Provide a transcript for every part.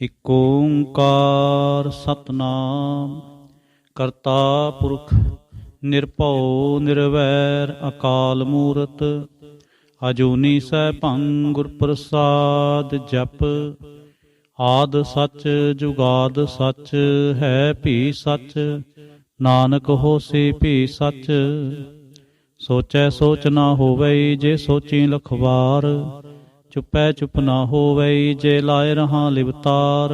ਇਕ ਓੰਕਾਰ ਸਤਿਨਾਮ ਕਰਤਾ ਪੁਰਖ ਨਿਰਭਉ ਨਿਰਵੈਰ ਅਕਾਲ ਮੂਰਤ ਅਜੂਨੀ ਸੈਭੰ ਗੁਰ ਪ੍ਰਸਾਦ ਜਪ। ਆਦਿ ਸੱਚ ਜੁਗਾਦ ਸੱਚ ਹੈ ਭੀ ਸੱਚ, ਨਾਨਕ ਹੋਸੀ ਭੀ ਸੱਚ। ਸੋਚੈ ਸੋਚ ਨਾ ਹੋਵਈ ਜੇ ਸੋਚੀ ਲਖ ਵਾਰ, ਚੁੱਪੈ ਚੁੱਪ ਨਾ ਹੋਵਈ ਜੇ ਲਾਏ ਰਹਾ ਲਿਵਤਾਰ।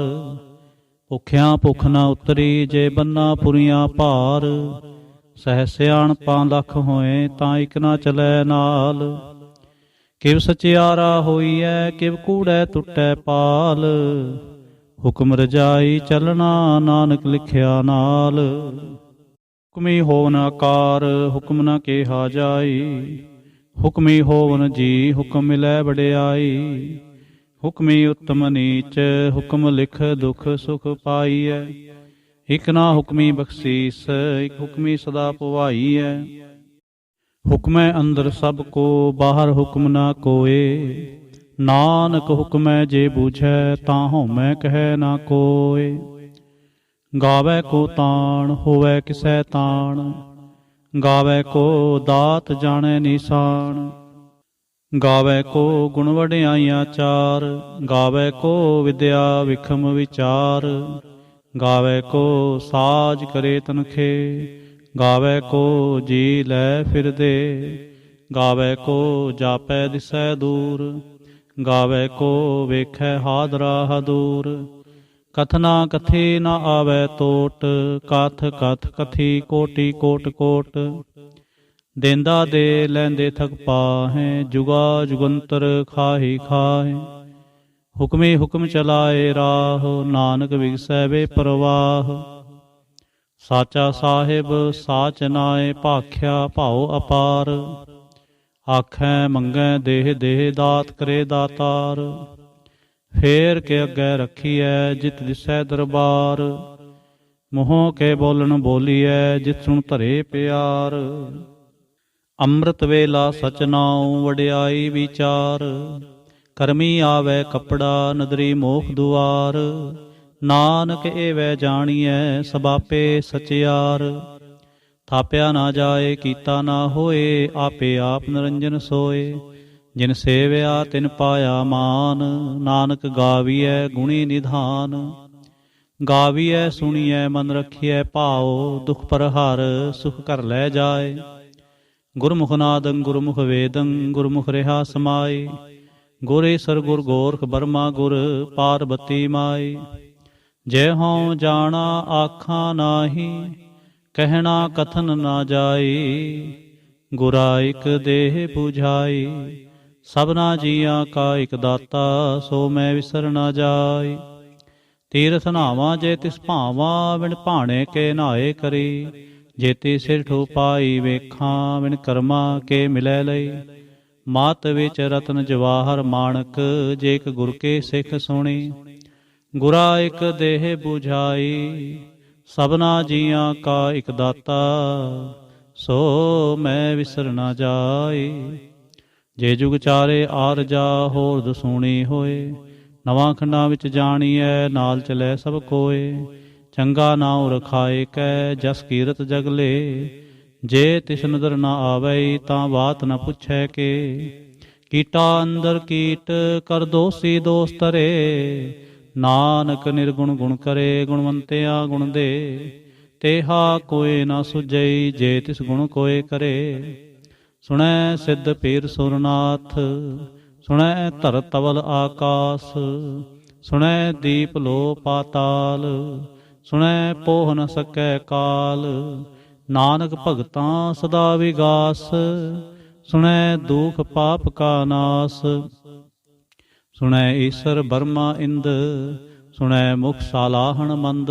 ਭੁੱਖਿਆਂ ਭੁੱਖ ਨਾ ਉਤਰੀ ਜੇ ਬੰਨਾ ਪੁਰੀਆਂ ਭਾਰ, ਸਹਿ ਸਿਆਣਪਾਂ ਲੱਖ ਹੋਏ ਤਾਂ ਇਕ ਨਾ ਚਲੈ ਨਾਲ। ਕਿਵ ਸਚਿਆਰਾ ਹੋਈਐ ਕਿਵ ਕੂੜੈ ਟੁੱਟੈ ਪਾਲ, ਹੁਕਮ ਰਜਾਈ ਚੱਲਣਾ ਨਾਨਕ ਲਿਖਿਆ ਨਾਲ। ਹੁਕਮੀ ਹੋਵਨ ਆਕਾਰ ਹੁਕਮ ਨਾ ਕਿਹਾ ਜਾਈ, ਹੁਕਮੀ ਹੋਵਨ ਜੀ ਹੁਕਮ ਮਿਲੈ ਵਡਿਆਈ। ਹੁਕਮੀ ਉਤਮ ਨੀਚ ਹੁਕਮ ਲਿਖ ਦੁਖ ਸੁਖ ਪਾਈਐ, ਇਕ ਨਾ ਹੁਕਮੀ ਬਖਸ਼ੀਸ ਇਕ ਹੁਕਮੀ ਸਦਾ ਭਵਾਈਐ। ਹੁਕਮੈ ਅੰਦਰ ਸਭ ਕੋ ਬਾਹਰ ਹੁਕਮ ਨਾ ਕੋਏ, ਨਾਨਕ ਹੁਕਮੈ ਜੇ ਬੂਝੈ ਤਾਂ ਹਉਮੈ ਕਹਿ ਨਾ ਕੋਏ। ਗਾਵੈ ਕੋ ਤਾਣ ਹੋਵੈ ਕਿਸੈ ਤਾਣ, ਗਾਵੈ ਕੋ ਦਾਤ ਜਾਣੈ ਨਿਸ਼ਾਨ। ਗਾਵੈ ਕੋ ਗੁਣ ਵਡਿਆਈਆਂ ਚਾਰ, ਗਾਵੈ ਕੋ ਵਿਦਿਆ ਵਿਖਮ ਵਿਚਾਰ। ਗਾਵੈ ਕੋ ਸਾਜ ਕਰੇ ਤਨਖੇ, ਗਾਵੈ ਕੋ ਜੀ ਲੈ ਫਿਰਦੇ। ਗਾਵੈ ਕੋ ਜਾਪੈ ਦਿਸੈ ਦੂਰ, ਗਾਵੈ ਕੋ ਵੇਖੈ ਹਾਦਰਾ ਹਦੂਰ। ਕਥਨਾ ਕਥੀ ਨਾ ਆਵੈ ਟੋਟ, ਕਥ ਕਥ ਕਥੀ ਕੋਟਿ ਕੋਟ ਕੋਟ। ਦੇਂਦਾ ਦੇ ਲੈਂਦੇ ਥਕ ਪਾਹੈ, ਜੁਗਾ ਜੁਗੰਤਰ ਖਾਹੀ ਖਾਹੇ। ਹੁਕਮੀ ਹੁਕਮ ਚਲਾਏ ਰਾਹ, ਨਾਨਕ ਵਿਗਸੈ ਵੇ ਪ੍ਰਵਾਹ। ਸਾਚਾ ਸਾਹਿਬ ਸਾਚ ਨਾਏ ਭਾਖਿਆ ਭਾਉ ਅਪਾਰ, ਆਖੈ ਮੰਗੈ ਦੇਹ ਦੇਹ ਦਾਤ ਕਰੇ ਦਾਤਾਰ। ਫੇਰ ਕੇ ਅੱਗੇ ਰੱਖੀਐ ਜਿਤ ਦਿਸੈ ਦਰਬਾਰ, ਮੂੰਹੋਂ ਕੇ ਬੋਲਣ ਬੋਲੀਐ ਜਿਤ ਸੁਣ ਧਰੇ ਪਿਆਰ। ਅੰਮ੍ਰਿਤ ਵੇਲਾ ਸਚ ਨਾਉ ਵਡਿਆਈ ਵਿਚਾਰ, ਕਰਮੀ ਆਵੈ ਕੱਪੜਾ ਨਦਰੀ ਮੋਖ ਦੁਆਰ। ਨਾਨਕ ਏਵੈ ਜਾਣੀਐ ਸਭ ਆਪੇ ਸਚਿਆਰ, ਥਾਪਿਆ ਨਾ ਜਾਏ ਕੀਤਾ ਨਾ ਹੋਏ ਆਪੇ ਆਪ ਨਿਰੰਜਨ ਸੋਏ। ਜਿਨ ਸੇਵਿਆ ਤਿਨ ਪਾਇਆ ਮਾਨ, ਨਾਨਕ ਗਾਵੀਐ ਗੁਣੀ ਨਿਧਾਨ। ਗਾਵੀਐ ਸੁਣੀਐ ਮਨ ਰਖੀਐ ਭਾਉ, ਦੁਖ ਪਰਹਰ ਸੁਖ ਘਰ ਲੈ ਜਾਏ। ਗੁਰਮੁਖ ਨਾਦੰ ਗੁਰਮੁਖ ਵੇਦੰ ਗੁਰਮੁਖ ਰਿਹਾ ਸਮਾਈ। ਗੁਰ ਈਸਰ ਗੁਰ ਗੋਰਖ ਬਰਮਾ ਗੁਰ ਪਾਰਬਤੀ ਮਾਈ। ਜੈ ਹਉ ਜਾਣਾ ਆਖਾਂ ਨਾਹੀ, ਕਹਿਣਾ ਕਥਨ ਨਾ ਜਾਈ। ਗੁਰਾ ਇਕ ਦੇਹ 부ਝਾਈ, ਸਭਨਾ ਜੀਆਂ ਕਾ ਇਕ ਦਾਤਾ ਸੋ ਮੈਂ ਵਿਸਰ ਨਾ ਜਾਈ। ਤੀਰਥ ਨਾਵਾਂ ਜੇ ਤਿਸ ਭਾਵਾਂ ਬਿਨ ਭਾਣੇ ਕੇ ਨਾਏ ਕਰੀ। ਜੇਤੀ ਸਿਰ ਠੂ ਪਾਈ ਵੇਖਾਂ ਬਿਨ ਕਰਮਾ ਕੇ ਮਿਲੈ ਲਈ। ਮਾਤ ਵਿੱਚ ਰਤਨ ਜਵਾਹਰ ਮਾਣਕ, ਜੇ ਇਕ ਗੁਰ ਕੇ ਸਿੱਖ ਸੁਣੀ। ਗੁਰਾ ਇਕ ਦੇਹ 부ਝਾਈ, ਸਭਨਾ ਜੀਆਂ ਕਾ ਇਕ ਦਾਤਾ ਸੋ ਮੈਂ ਵਿਸਰ ਨਾ ਜਾਈ। ਜੇ ਜੁਗ ਚਾਰੇ ਆਰਜਾ ਹੋਰ ਦਸੂਣੀ ਹੋਏ, ਨਵਾਂ ਖੰਡਾਂ ਵਿੱਚ ਜਾਣੀਐ ਨਾਲ ਚਲੈ ਸਭ ਕੋਏ। ਚੰਗਾ ਨਾਉ ਰਖਾਏ ਕੈ ਜਸ ਕੀਰਤ ਜਗਲੇ, ਜੇ ਤਿਸ ਨਦਰ ਨਾ ਆਵਈ ਤਾਂ ਬਾਤ ਨਾ ਪੁੱਛੈ ਕੇ। ਕੀਟਾ ਅੰਦਰ ਕੀਟ ਕਰ ਦੋਸੀ ਦੋਸ ਤਰੇ, ਨਾਨਕ ਨਿਰਗੁਣ ਗੁਣ ਕਰੇ ਗੁਣਵੰਤਿਆ ਗੁਣ ਦੇ। ਤੇਹਾ ਕੋਇ ਨਾ ਸੁਝਈ ਜੇ ਤਿਸ ਗੁਣ ਕੋਇ ਕਰੇ। ਸੁਣੈ ਸਿੱਧ ਪੀਰ ਸੁਰਨਾਥ, ਸੁਣੈ ਧਰ ਤਵਲ ਆਕਾਸ। ਸੁਣੈ ਦੀਪ ਲੋ ਪਾਤਾਲ, ਸੁਣੈ ਪੋਹ ਨ ਸਕੈ ਕਾਲ। ਨਾਨਕ ਭਗਤਾਂ ਸਦਾ ਵਿਗਾਸ, ਸੁਣੈ ਦੁਖ ਪਾਪ ਕਾ ਨਾਸ। ਸੁਣੈ ਈਸਰ ਬਰਮਾ ਇੰਦ, ਸੁਣੈ ਮੁਖ ਸਾਲਾਹਣ ਮੰਦ।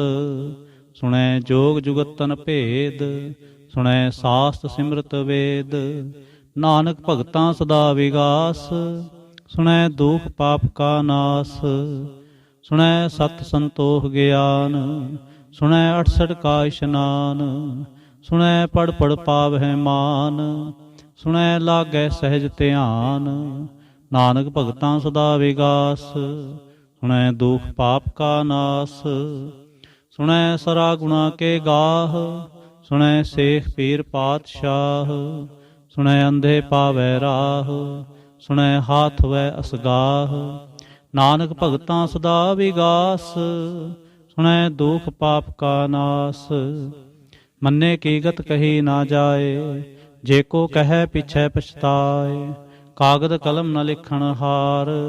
ਸੁਣੈ ਜੋਗ ਜੁਗਤਨ ਭੇਦ, ਸੁਣੈ ਸਾਸਤ ਸਿਮਰਤ ਵੇਦ। ਨਾਨਕ ਭਗਤਾਂ ਸਦਾ ਵਿਗਾਸ, ਸੁਣੈ ਦੁਖ ਪਾਪ ਕਾ ਨਾਸ। ਸੁਣੈ ਸਤ ਸੰਤੋਖ ਗਿਆਨ, ਸੁਣੈ 68 ਕਾ ਇਸ਼ਨਾਨ। ਸੁਣੈ ਪੜ ਪੜ ਪਾਵਹਿ ਮਾਨ, ਸੁਣੈ ਲਾਗੈ ਸਹਿਜ ਧਿਆਨ। ਨਾਨਕ ਭਗਤਾਂ ਸਦਾ ਵਿਗਾਸ, सुनै दुख पाप का नास। सुनै सरा गुणा के गाह, सुनै शेख पीर पातशाह। सुनै अंधे पावै राह, सुनै हाथ वै असगाह। नानक भगतां सदा विगास, सुनै दुख पाप का नास। मन्ने की गत कही ना जाए, जे को कहे पिछै पछताए। कागद कलम न लिखण हार,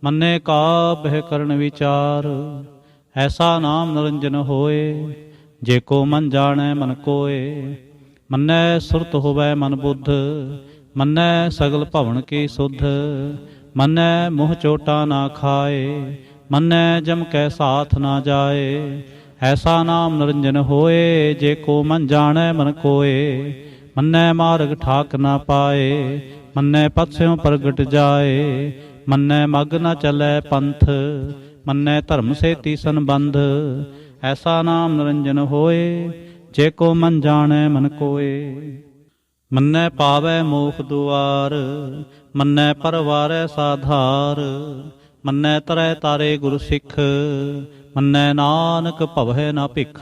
मन्ने का बह करन विचार। ऐसा नाम निरंजन होए, जे को मन जाणै मन कोय। मन्नै सुरत होवै मन बुद्ध, मन्नै सगल भवन की सुध। मन्नै मुँह चोटा ना खाए, मन्नै जम कै साथ ना जाए। ऐसा नाम निरंजन होए, जे को मन जाणै मन कोय। मन्नै मार्ग ठाक ना पाए, मन्नै पथस्यों प्रगट जाए। मन्नै मग न चलै पंथ, मन्नै धर्म सेती संबंध। ऐसा नाम निरंजन होए, जे को मन जाणै मन कोय। मन्नै पावै मोख दुआर, मन्नै परवारै साधार। मन्नै तरै तारे गुर सिख, मन्नै नानक भवै ना भिख।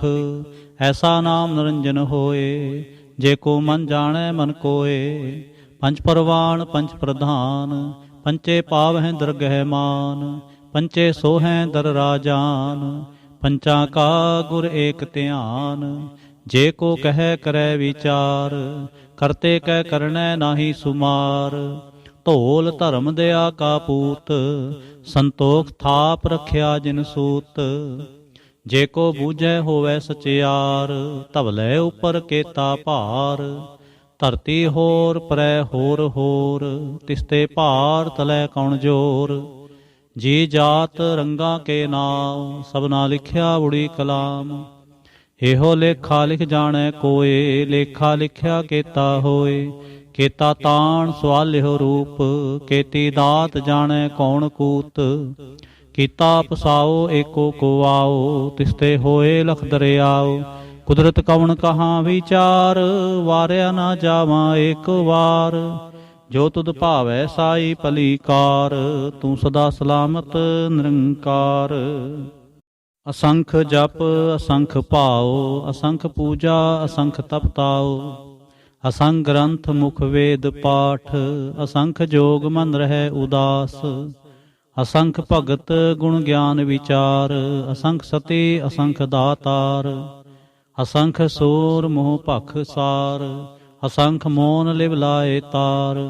ऐसा नाम निरंजन होए, जे को मन जाणै मन कोय। पंच परवान पंच प्रधान, पंचे पावै दरगह मान। पंचे सोहै दर राजान, पंचा का गुर एक ध्यान। जे को कह करै विचार, करते कै करनै नाहि सुमार। ਢੋਲ ਧਰਮ ਦਇਆ ਕਾ ਪੂਤ, ਸੰਤੋਖ ਥਾਪ ਰੱਖਿਆ ਜਿਨ ਸੂਤ। ਜੇ ਕੋ ਬੂਝੈ ਹੋਵੈ ਸਚਿਆਰ, ਧਵਲੇ ਉਪਰ ਕੇਤਾ ਭਾਰ। ਧਰਤੀ ਹੋਰ ਪਰੈ ਹੋਰ ਹੋਰ, ਤਿਸਤੇ ਭਾਰ ਤਲੈ ਕੌਣ ਜੋਰ। ਜੀ ਜਾਤ ਰੰਗਾਂ ਕੇ ਨਾਮ, ਸਭਨਾ ਲਿਖਿਆ ਉੜੀ ਕਲਾਮ। ਇਹੋ ਲੇਖਾ ਲਿਖ ਜਾਣੈ ਕੋਏ, ਲੇਖਾ ਲਿਖਿਆ ਕੇਤਾ ਹੋਏ। केता ताण सवालिहो रूप, केती दात जाने कौन कूत। कीता पसाओ एको को आओ, तिसते होए लख दरियाओ। कुदरत कवन कहाँ विचार, वारिया ना जावा एक वार। जो तुद भावै साई भलीकार, तू सदा सलामत निरंकार। असंख जप असंख भाओ, असंख पूजा असंख तपताओ। असंख ग्रंथ मुख वेद पाठ, असंख जोग मन रहे उदास। असंख भगत गुण ज्ञान विचार, असंख सती असंख दातार। असंख सूर मोह भख सार, असंख मोन लिव लाए तार।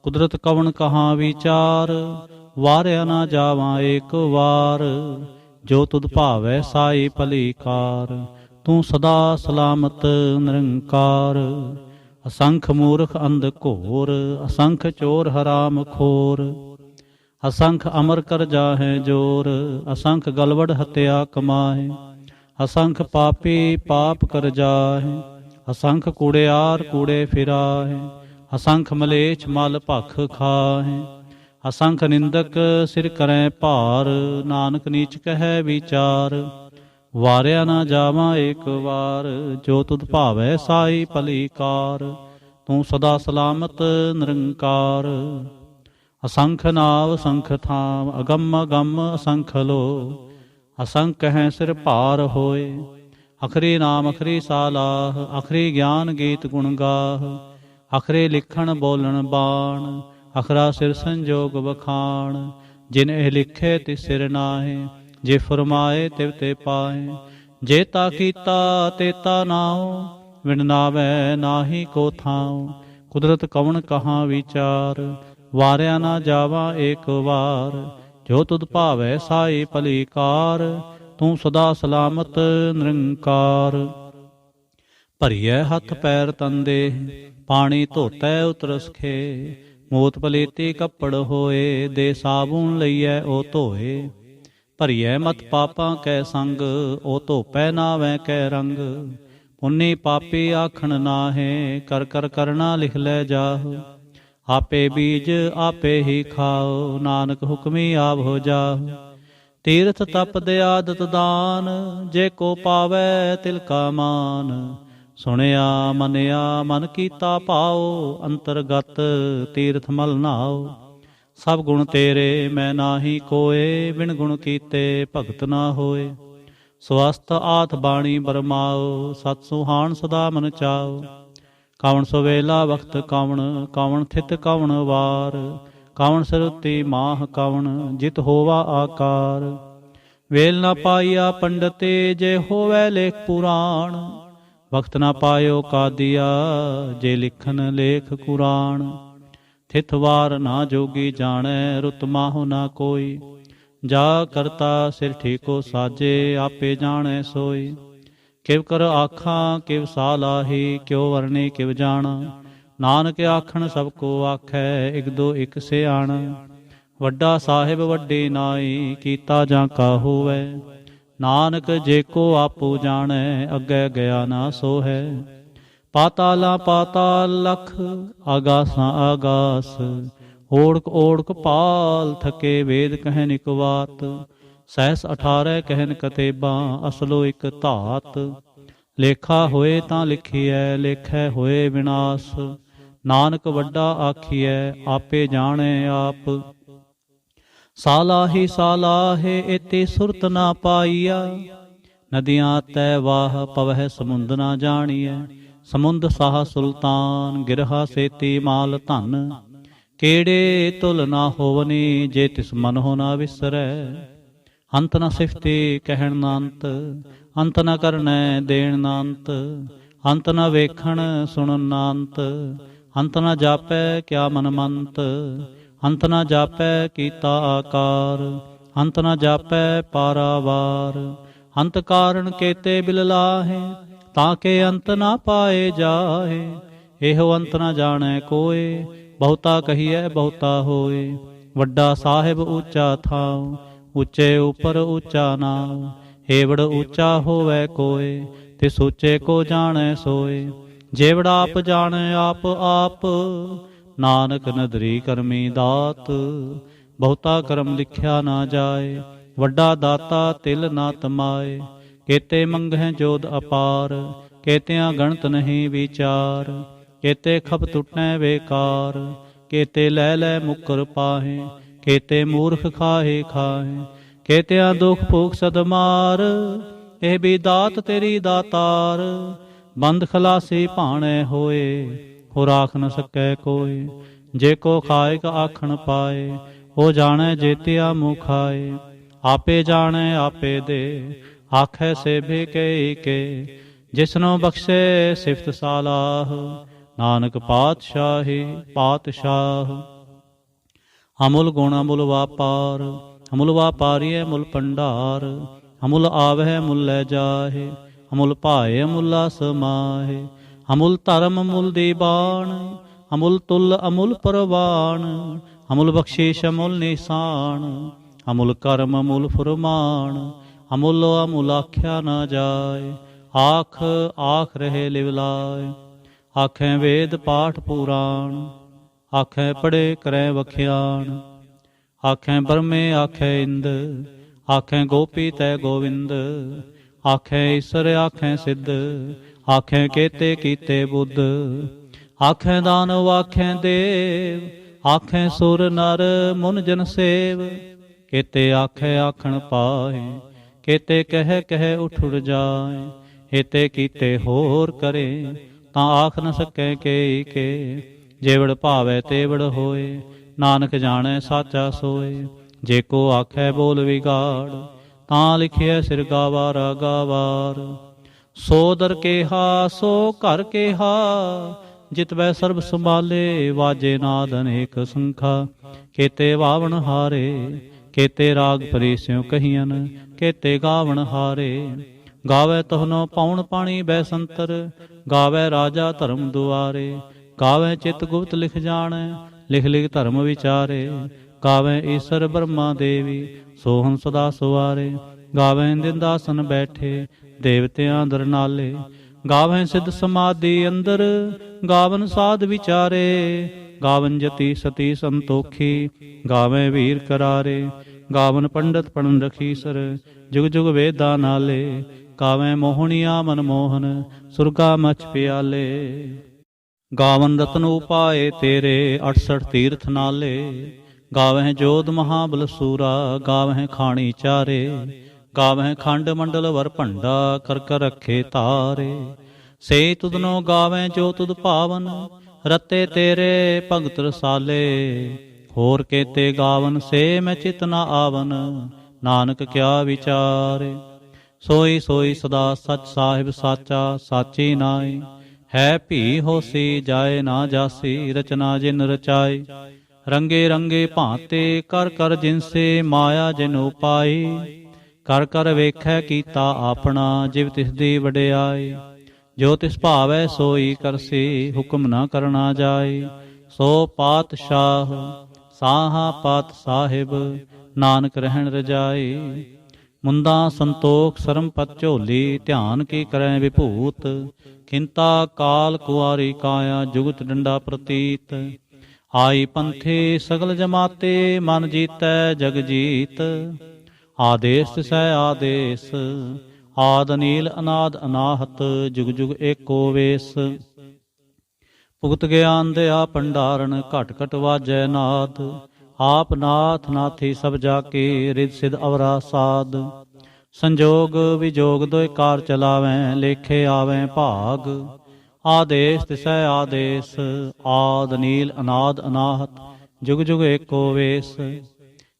कुदरत कवन कहाँ विचार, वारिया ना जावा एक वार। जो तुद भावै साई भलीकार, तू सदा सलामत निरंकार। असंख मूर्ख अंध घोर, असंख चोर हराम खोर। असंख अमर कर जाहे जोर, असंख गलवड़ हत्या कमाए। असंख पापी पाप कर जाहे, असंख कूड़ेयार कूड़े फिराहे। असंख मलेच्छ मल भख खाहे, असंख निंदक सिर करें भार। नानक नीच कहे विचार, वारिया ना जावा एक वार। जो तुद भावै साई भलीकार, तू सदा सलामत निरंकार। असंख नाव असंख थाम, अगम अगम असंख लो। असंख कहें सिर भार होए, अखरी नाम अखरी सालाह। अखरी ज्ञान गीत गुण गाह, अखरे लिखण बोलन बाण। अखरा सिर संजोग बखान, जिन एह लिखे तिस सिर नाहे। जे फरमाए तिव ते पाए, जेता कीता तेता नाओ। विण नावै नाही को थाओ, कुदरत कवन कहाँ विचार। वारिया ना जावा एक वार, जो तुद भावै साई भलीकार। तू सदा सलामत निरंकार। भरिए हथ पैर तंदे, पानी धोतै उतरस खे। मोत पलेती कपड़ होए, दे साबुन लईए ओ धोए। भरिए मत पापां कै संग, ओ धोपै नावै कै रंग। पुन्नी पापी आखण नाहे, कर कर करना लिख लै जाहु। आपे बीज आपे ही खाओ, नानक हुक्मी आप हो जाहु। तीर्थ तप दयादत दान, जे को पावै तिल का मान। सुनिया मनिया मन कीता पाओ, अंतरगत तीर्थ मल नाओ। ਸਭ ਗੁਣ ਤੇਰੇ ਮੈਂ ਨਾਹੀ ਕੋਏ, ਬਿਨ ਗੁਣ ਕੀਤੇ ਭਗਤ ਨਾ ਹੋਏ। ਸਵਸਤ ਆਥ ਬਾਣੀ ਬਰਮਾਓ, ਸਤ ਸੁਹਾਣ ਸਦਾ ਮਨ ਚਾਓ। ਕਵਣ ਸਵੇਲਾ ਵਖਤ ਕਵਣ, ਕਵਣ ਥਿਤ ਕਵਣ ਵਾਰ, ਕਵਣ ਸਰੁਤੀ ਮਾਹ ਕਵਣ, ਜਿਤ ਹੋਵਾ ਆਕਾਰ। ਵੇਲ ਨਾ ਪਾਈਆ ਪੰਡਤੇ, ਜੇ ਹੋਵੇ ਲੇਖ ਪੁਰਾਣ, ਵਖਤ ਨਾ ਪਾਇਓ ਕਾਦੀਆ, ਜੇ ਲਿਖਨ ਲੇਖ ਕੁਰਾਨ। ਥਿਤ ਵਾਰ ਨਾ ਜੋਗੀ ਜਾਣੈ, ਰੁਤ ਮਾਹੁ ਨਾ ਕੋਈ, ਜਾ ਕਰਤਾ ਸਿਰ ਠੀਕੋ ਸਾਜੇ, ਆਪੇ ਜਾਣੈ ਸੋਈ। ਕਿਵ ਕਰ ਆਖਾਂ ਕਿਵ ਸਾਲਾਹੀ, ਕਿਉ ਵਰਨੇ ਕਿਵ ਜਾਣਾ, ਨਾਨਕ ਆਖਣ ਸਭ ਕੋ ਆਖੈ, ਇਕ ਦੋ ਇਕ ਸਿਆਣਾ। ਵੱਡਾ ਸਾਹਿਬ ਵੱਡੇ ਨਾਈ, ਕੀਤਾ ਜਾਂ ਕਾ ਹੋਵੈ, ਨਾਨਕ ਜੇ ਕੋ ਆਪੋ ਜਾਣੈ, ਅੱਗੇ ਗਿਆ ਨਾ ਸੋਹੈ। ਪਾਤਾਲਾਂ ਪਾਤਾਲ ਲਖ, ਆਗਾਸਾਂ ਆਗਾਸ, ਓੜਕ ਓੜਕ ਪਾਲ ਥਕੇ, ਵੇਦ ਕਹਿਨ ਇਕ ਵਾਤ। ਸਹਿਸ 18 ਕਹਿਨ ਕਤੇਬਾਂ, ਅਸਲੋ ਇਕ ਧਾਤ। ਲੇਖਾ ਹੋਏ ਤਾਂ ਲਿਖੀਐ, ਲੇਖੈ ਹੋਏ ਵਿਨਾਸ਼, ਨਾਨਕ ਵੱਡਾ ਆਖੀਐ, ਆਪੇ ਜਾਣੈ ਆਪ। ਸਾਲਾਹੀ ਸਾਲਾਹੇ, ਇਤੇ ਸੁਰਤ ਨਾ ਪਾਈਆ, ਨਦੀਆਂ ਤੈ ਵਾਹ ਪਵਹਿ ਸਮੁੰਦ ਨਾ ਜਾਣੀਐ। ਸਮੁੰਦ ਸਾਹ ਸੁਲਤਾਨ, ਗਿਰਹਾ ਸੇਤੀ ਮਾਲ ਧਨ, ਕਿਹੜੇ ਤੁਲ ਨਾ ਹੋਵਨੀ, ਜੇ ਤਿਸ ਮਨ ਹੋ ਨਾ ਵਿਸਰੈ। ਅੰਤ ਨ ਸਿਫਤੀ ਕਹਿਣ ਨਾ ਅੰਤ, ਅੰਤ ਨ ਕਰਨੈ ਦੇਣ ਨਾ ਅੰਤ, ਅੰਤ ਨ ਵੇਖਣ ਸੁਣਨ ਨਾ ਅੰਤ, ਅੰਤ ਨ ਜਾਪੈ ਕਿਆ ਮਨ ਮੰਤ, ਅੰਤ ਨ ਜਾਪੈ ਕੀਤਾ ਆਕਾਰ, ਅੰਤ ਨ ਜਾਪੈ ਪਾਰਾਵਾਰ। ਅੰਤ ਕਾਰਨ ਕੇਤੇ ਬਿਲ ਲਾਹੇ, ਤਾਂ ਕੇ ਅੰਤ ਨਾ ਪਾਏ ਜਾਹੇ। ਇਹੋ ਅੰਤ ਨ ਜਾਣੈ ਕੋਏ, ਬਹੁਤਾ ਕਹੀਐ ਬਹੁਤਾ ਹੋਏ। ਵੱਡਾ ਸਾਹਿਬ ਉੱਚਾ ਥਾਉ, ਉੱਚੇ ਉਪਰ ਉੱਚਾ ਨਾਉ। ਏਵੜ ਉੱਚਾ ਹੋਵੈ ਕੋਏ, ਤਿਸ ਉੱਚੇ ਕੋ ਜਾਣੈ ਸੋਏ। ਜੇਵੜ ਆਪ ਜਾਣੈ ਆਪ ਆਪ, ਨਾਨਕ ਨਦਰੀ ਕਰਮੀ ਦਾਤ। ਬਹੁਤਾ ਕਰਮ ਲਿਖਿਆ ਨਾ ਜਾਏ, ਵੱਡਾ ਦਾਤਾ ਤਿਲ ਨਾ ਤਮਾਏ। ਕੇਤੇ ਮੰਗਹਿ ਜੋਧ ਅਪਾਰ, ਕੇਤਿਆਂ ਗਣਤ ਨਹੀਂ ਵਿਚਾਰ। ਕੇਤੇ ਖਪ ਟੁੱਟੈ ਵੇਕਾਰ, ਕੇਤੇ ਲੈ ਲੈ ਮੁਕਰ ਪਾਹੇ। ਕੇਤੇ ਮੂਰਖ ਖਾਹੇ ਖਾਹੇ, ਕੇਤਿਆਂ ਦੁਖ ਭੂਖ ਸਦਮਾਰ। ਇਹ ਵੀ ਦਾਤ ਤੇਰੀ ਦਾਤਾਰ, ਬੰਦ ਖਲਾਸੀ ਭਾਣੈ ਹੋਏ। ਹੋ ਰਾਖ ਨ ਸਕੈ ਕੋਏ, ਜੇ ਕੋ ਖਾਇਕ ਆਖਣ ਪਾਏ। ਉਹ ਜਾਣੈ ਜੇਤਿਆ ਮੂੰਹ ਖਾਏ, ਆਪੇ ਜਾਣੈ ਆਪੇ ਦੇ। ਆਖੈ ਸੇਭੇ ਕੇ ਕੇ, ਜਿਸਨੋ ਬਖਸ਼ੇ ਸਿਫਤ ਸਾਲਾਹ। ਨਾਨਕ ਪਾਤਸ਼ਾਹੀ ਪਾਤਸ਼ਾਹ। ਅਮੁਲ ਗੁਣ ਅਮੁਲ ਵਾਪਾਰ, ਅਮੁਲ ਵਾਪਾਰੀਐ ਮੁਲ ਭੰਡਾਰ। ਅਮੁਲ ਆਵਹਿ ਮੁਲ ਲੈ ਜਾਹੇ, ਅਮੁਲ ਭਾਏ ਅਮੁਲਾ ਸਮਾਹੇ। ਅਮੁਲ ਧਰਮ ਅਮੁਲ ਦੀਬਾਨ, ਅਮੁਲ ਤੁਲ ਅਮੁਲ ਪਰਵਾਨ। ਅਮੁਲ ਬਖਸ਼ੀਸ਼ ਅਮੁਲ ਨਿਸ਼ਾਨ, ਅਮੁਲ ਕਰਮ ਅਮੁਲ ਫੁਰਮਾਨ। ਅਮੁਲ ਅਮੁਲ ਆਖਿਆ ਨਾ ਜਾਏ, ਆਖ ਆਖ ਰਹੇ ਲਿਵ ਲਾਏ। ਆਖੈ ਵੇਦ ਪਾਠ ਪੁਰਾਣ, ਆਖੈ ਪੜ੍ਹੇ ਕਰੈ ਵਖਿਆਣ। ਆਖੈ ਬਰਮੇ ਆਖੈ ਇੰਦ, ਆਖੈ ਗੋਪੀ ਤੈ ਗੋਵਿੰਦ। ਆਖੈ ਈਸਰ ਆਖੈ ਸਿੱਧ, ਆਖੈ ਕੇਤੇ ਕੀਤੇ ਬੁੱਧ। ਆਖੈ ਦਾਨਵ ਆਖੈ ਦੇਵ, ਆਖੈ ਸੁਰ ਨਰ ਮੁਨ ਜਨ ਸੇਵ। ਕੇਤੇ ਆਖੈ ਆਖਣ ਪਾਏ, ਕੇਤੇ ਕਹਿ ਕਹਿ ਉਠ ਉੜ ਜਾਏ। ਏਤੇ ਕੀਤੇ ਹੋਰ ਕਰੇ, ਤਾਂ ਆਖ ਨ ਸਕੈ ਕੇ ਕੇ। ਜੇਵੜ ਭਾਵੈ ਤੇਵੜ ਹੋਏ, ਨਾਨਕ ਜਾਣੈ ਸਾਚਾ ਸੋਏ। ਜੇ ਕੋ ਆਖੈ ਬੋਲ ਵਿਗਾੜ, ਤਾਂ ਲਿਖਿਐ ਸਿਰ ਗਾਵਾਰਾ ਗਾਵਾਰ। ਸੋ ਦਰ ਕੇਹਾ ਸੋ ਘਰ ਕੇਹਾ, ਜਿਤਵੈ ਸਰਬ ਸੰਭਾਲੇ। ਵਾਜੇ ਨਾਦ ਅਨੇਕ ਸੰਖਾ, ਕੇਤੇ ਵਾਵਣ ਹਾਰੇ। ਕੇਤੇ ਰਾਗ ਪਰੀਸਿਉ ਕਹੀਅਨ, ਕੇਤੇ ਗਾਵਣ ਹਾਰੇ। ਗਾਵੈ ਤਹਨੋ ਪਾਉਣ ਪਾਣੀ ਬੈਸੰਤਰ, ਗਾਵੈ ਰਾਜਾ ਧਰਮ ਦੁਆਰੇ। ਗਾਵੈ ਚਿਤ ਗੁਪਤ ਲਿਖ ਜਾਣੈ, ਲਿਖ ਲਿਖ ਧਰਮ ਵਿਚਾਰੇ। ਗਾਵੈ ਈਸਰ ਬ੍ਰਹਮਾ ਦੇਵੀ, ਸੋਹਣ ਸਦਾ ਸੁਆਰੇ। ਗਾਵੈ ਦਿੰਦਾਸਨ ਬੈਠੇ, ਦੇਵਤਿਆਂ ਦਰ ਨਾਲੇ। ਗਾਵੈ ਸਿੱਧ ਸਮਾਧੀ ਅੰਦਰ, ਗਾਵਨ ਸਾਧ ਵਿਚਾਰੇ। ਗਾਵਨ ਜਤੀ ਸਤੀ ਸੰਤੋਖੀ, ਗਾਵੈ ਵੀਰ ਕਰਾਰੇ। ਗਾਵਨ ਪੰਡਤ ਪੜਨ ਰਖੀਸਰ, ਜੁਗ ਜੁਗ ਵੇਦਾਂ ਨਾਲੇ। ਗਾਵੈ ਮੋਹਣੀਆ ਮਨ ਮੋਹਨ, ਸੁਰਗਾ ਮਛ ਪਿਆਲੇ। ਗਾਵਨ ਰਤਨ ਉਪਾਏ ਤੇਰੇ, 68 ਤੀਰਥ ਨਾਲੇ। ਗਾਵਹਿ ਜੋਧ ਮਹਾਬਲ ਸੂਰਾ, ਗਾਵਹਿ ਖਾਣੀ ਚਾਰੇ, ਗਾਵਹਿ ਖੰਡ ਮੰਡਲ ਵਰ ਭੰਡਾ, ਕਰ ਕਰ ਰੱਖੇ ਤਾਰੇ। ਸੇ ਤੁਧਨੋ ਗਾਵਹਿ ਜੋ ਤੁਧ ਭਾਵਨ, ਰਤੇ ਤੇਰੇ ਭਗਤ ਰਸਾਲੇ। ਹੋਰ ਕੇਤੇ ਗਾਵਨ ਸੇ ਮੈਂ ਚਿਤ ਨ ਆਵਨ, ਨਾਨਕ ਕਿਆ ਵਿਚਾਰੇ। ਸੋਈ ਸੋਈ ਸਦਾ ਸਚ ਸਾਹਿਬ ਸਾਚਾ, ਸਾਚੀ ਨਾਈ। ਹੈ ਭੀ ਹੋਸੀ ਜਾਏ ਨਾ ਜਾਸੀ, ਰਚਨਾ ਜਿਨ ਰਚਾਈ। ਰੰਗੇ ਰੰਗੇ ਭਾਂਤੇ ਕਰ ਕਰ ਜਿਨਸੇ, ਮਾਇਆ ਜਿਨ ਉਪਾਈ। ਕਰ ਕਰ ਵੇਖੈ ਕੀਤਾ ਆਪਣਾ, ਜਿਵ ਤਿਸ ਦੀ ਵਡਿਆਈ। ਜੋ ਤਿਸ ਭਾਵੈ ਸੋਈ ਕਰਸੀ, ਹੁਕਮ ਨਾ ਕਰਨਾ ਜਾਏ। ਸੋ ਪਾਤਸ਼ਾਹ ਸਾਹਾ ਪਾਤ ਸਾਹਿਬ, ਨਾਨਕ ਰਹਿਣ ਰਜਾਈ। ਮੁੰਦਾ ਸੰਤੋਖ ਸਰਮ ਪਤ ਝੋਲੀ, ਧਿਆਨ ਕੀ ਕਰੈ ਵਿਭੂਤ। ਖਿੰਤਾ ਕਾਲ ਕੁਆਰੀ ਕਾਇਆ, ਜੁਗਤ ਡੰਡਾ ਪ੍ਰਤੀਤ। ਆਈ ਪੰਥੇ ਸਗਲ ਜਮਾਤੇ, ਮਨ ਜੀਤੈ ਜਗ ਜੀਤ। ਆਦੇਸ ਤਿਸੈ ਆਦੇਸ, ਆਦ ਨੀਲ ਅਨਾਦ ਅਨਾਹਤ, ਜੁਗ ਜੁਗ ਏਕੋ ਵੇਸ। ਭੁਗਤ ਗਿਆਨ ਦਿਆ ਭੰਡਾਰਨ, ਘਟ ਘਟ ਵਾਜੈ ਨਾਦ। ਆਪ ਨਾਥ ਨਾਥੀ ਸਭ ਜਾ ਕੇ, ਰਿਦ ਸਿਧ ਅਵਰਾ ਸਾਧ। ਸੰਜੋਗ ਵਿਜੋਗ ਦੋਇ ਕਾਰ ਚਲਾਵੈ, ਲੇਖੇ ਆਵੈ ਭਾਗ। ਆਦੇਸ ਤਿਸੈ ਆਦੇਸ, ਆਦ ਨੀਲ ਅਨਾਦ ਅਨਾਹਤ, ਜੁਗ ਜੁਗ ਏਕੋ ਵੇਸ।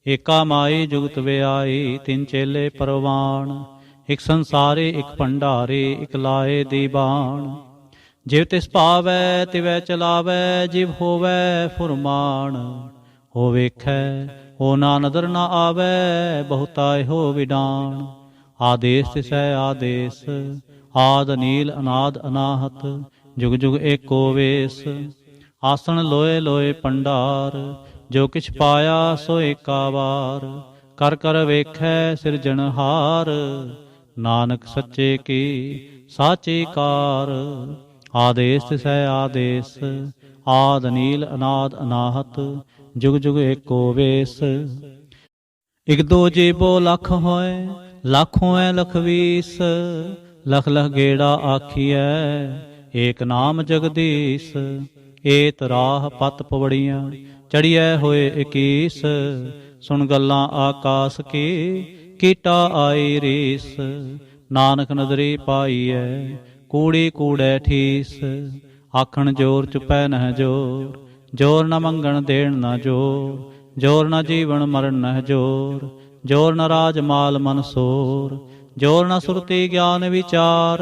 ਏਕਾ ਮਾਈ ਜੁਗਤ ਵਿਆਈ, ਤਿੰਨ ਚੇਲੇ ਪਰਵਾਣ। ਇਕ ਸੰਸਾਰੀ ਇਕ ਭੰਡਾਰੀ, ਇਕ ਲਾਏ ਦੀਵਾਨ। ਜਿਵ ਤਿਸ ਭਾਵੈ ਤਿਵੈ ਚਲਾਵੈ, ਜਿਵ ਹੋਵੈ ਫੁਰਮਾਨ। ਹੋ ਵੇਖੈ ਹੋ ਨਾ ਨਦਰ ਨਾ ਆਵੈ, ਬਹੁਤਾ ਹੋ ਵਿਡਾਨ। ਆਦੇਸ ਤਿਸੈ ਆਦੇਸ, ਆਦ ਨੀਲ ਅਨਾਦ ਅਨਾਹਤ, ਜੁਗ ਜੁਗ ਏਕੋ ਵੇਸ। ਆਸਣ ਲੋਏ ਲੋਏ ਭੰਡਾਰ, ਜੋ ਕਿਛ ਪਾਇਆ ਸੋ ਏਕਾ ਵਾਰ। ਕਰ ਕਰ ਵੇਖੈ ਸਿਰਜਣਹਾਰ, ਨਾਨਕ ਸੱਚੇ ਕੀ ਸਾਚੀ ਕਾਰ। ਆਦੇਸ ਤਿਸੈ ਆਦੇਸ, ਆਦ ਨੀਲ ਅਨਾਦ ਅਨਾਹਤ, ਜੁਗ ਜੁਗ ਏਕੋ ਵੇਸ। ਇਕ ਦੋ ਜੀਬੋ ਲਖ ਹੋਏ, ਲਖ ਹੋਏ ਲਖ ਵੀਸ। ਲਖ ਲਖ ਗੇੜਾ ਆਖੀਐ, ਏਕ ਨਾਮ ਜਗਦੀਸ਼। ਏਤ ਰਾਹ ਪਤ ਪਵੜੀਆਂ, ਚੜੀਐ ਹੋਏ 21। ਸੁਣ ਗੱਲਾਂ ਆਕਾਸ ਕੀ, ਕੀਟਾ ਆਈ ਰੀਸ। ਨਾਨਕ ਨਦਰੀ ਪਾਈਐ, ਕੂੜੀ ਕੂੜੈ ਠੀਸ। ਆਖਣ ਜੋਰ ਚੁਪੈ ਨਹਿ ਜੋਰ, ਜੋਰ ਨ ਮੰਗਣ ਦੇਣ ਨ ਜੋਰ। ਜੋਰ ਨ ਜੀਵਨ ਮਰਨ ਨਹਿ ਜੋਰ, ਜੋਰ ਨ ਰਾਜ ਮਾਲ ਮਨ ਸੋਰ। ਜੋਰ ਨ ਸੁਰਤੀ ਗਿਆਨ ਵਿਚਾਰ,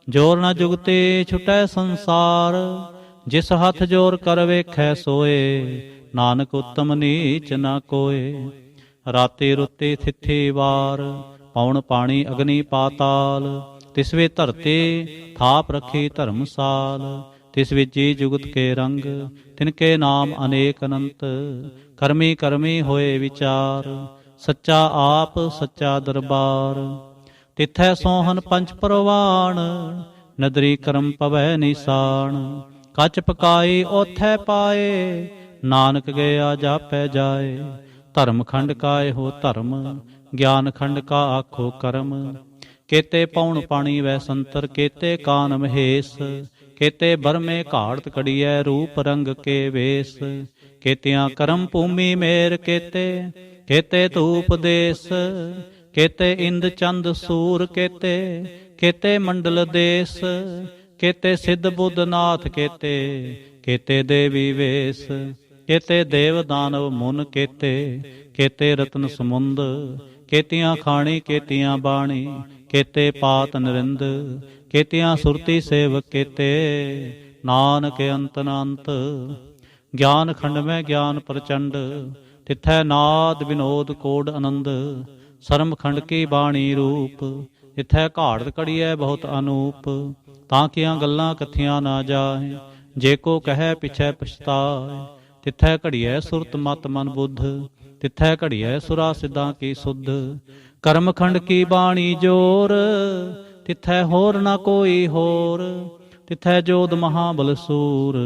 ਜੋਰ ਨ ਜੁਗਤੇ ਛੁਟੈ ਸੰਸਾਰ। ਜਿਸ ਹੱਥ ਜੋਰ ਕਰ ਵੇਖੈ ਸੋਏ, ਨਾਨਕ ਉਤਮ ਨੀਚ ਨ ਕੋਏ। ਰਾਤੀ ਰੁੱਤੀ ਥਿੱਥੀ ਵਾਰ, ਪੌਣ ਪਾਣੀ ਅਗਨੀ ਪਾਤਾਲ। ਤਿਸ ਵੇ ਧਰਤੀ ਥਾਪ ਰੱਖੀ ਧਰਮਸਾਲ। ਤਿਸ ਵਿਜੀ ਜੁਗਤ ਕੇ ਰੰਗ, ਤਿਨਕੇ ਨਾਮ ਅਨੇਕ ਅਨੰਤ। ਕਰਮੀ ਕਰਮੀ ਹੋਏ ਵਿਚਾਰ, ਸੱਚਾ ਆਪ ਸੱਚਾ ਦਰਬਾਰ। ਤਿਥੈ ਸੋਹਨ ਪੰਚ ਪਰਵਾਣ, ਨਦਰੀ ਕਰਮ ਪਵੈ ਨਿਸਾਨ। ਕੱਚ ਪਕਾਈ ਓਥੈ ਪਾਏ, ਨਾਨਕ ਗਿਆ ਜਾਪੈ ਜਾਏ। ਧਰਮ ਖੰਡ ਕਾਏ ਹੋ ਧਰਮ, ਗਿਆਨ ਖੰਡ ਕਾ ਆਖੋ ਕਰਮ। ਕੇਤੇ ਪੌਣ ਪਾਣੀ ਵੈ ਸੰਤਰ, ਕੇਤੇ ਕਾਨ ਮਹੇਸ਼। ਕੇਤੇ ਬਰਮੇ ਘਾੜਤ ਕੜੀਐ, ਰੂਪ ਰੰਗ ਕੇ ਵੇਸ। ਕੇਤਿਆਂ ਕਰਮ ਭੂਮੀ ਮੇਰ ਕੇਤੇ, ਕੇਤੇ ਧੂਪ ਦੇਸ। ਕੇਤੇ ਇੰਦ ਚੰਦ ਸੂਰ ਕੇਤੇ, ਕੇਤੇ ਮੰਡਲ ਦੇਸ। ਕੇਤੇ ਸਿੱਧ ਬੁੱਧ ਨਾਥ ਕੇਤੇ, ਕੇਤੇ ਦੇਵੀ ਵੇਸ। ਕੇਤੇ ਦੇਵ ਦਾਨਵ ਮੁਨ ਕੇਤੇ, ਕੇਤੇ ਰਤਨ ਸਮੁੰਦ। ਕੇਤੀਆਂ ਖਾਣੀ ਕੇਤੀਆਂ ਬਾਣੀ, ਕੇਤੇ ਪਾਤ ਨਰਿੰਦ। ਕੇਤੀਆਂ ਸੁਰਤੀ ਸੇਵਕ ਕੇਤੇ, ਨਾਨਕ ਅੰਤ ਨ ਅੰਤ। ਗਿਆਨ ਖੰਡ ਮੈਂ ਗਿਆਨ ਪ੍ਰਚੰਡ, ਤਿਥੈ ਨਾਦ ਵਿਨੋਦ ਕੋਡ ਆਨੰਦ। ਸਰਮ ਖੰਡ ਕੀ ਬਾਣੀ ਰੂਪ, ਇਥੈ ਘਾੜਤ ਕੜੀਐ ਬਹੁਤ ਅਨੂਪ। ਤਾਂ ਕੀਆਂ ਗੱਲਾਂ ਕਥੀਆਂ ਨਾ ਜਾਹੇ, ਜੇ ਕੋ ਕਹੈ ਪਿਛੈ ਪਛਤਾਏ। ਤਿਥੈ ਘੜੀਐ ਸੁਰਤ ਮਤ ਮਨ ਬੁੱਧ, ਤਿਥੈ ਘੜੀਐ ਸੁਰਾ ਸਿੱਧਾਂ ਕੀ ਸੁਧ। ਕਰਮ ਖੰਡ ਕੀ ਬਾਣੀ ਜੋਰ, ਤਿਥੈ ਹੋਰ ਨਾ ਕੋਈ ਹੋਰ। ਤਿਥੈ ਜੋਧ ਮਹਾਬਲ ਸੂਰ,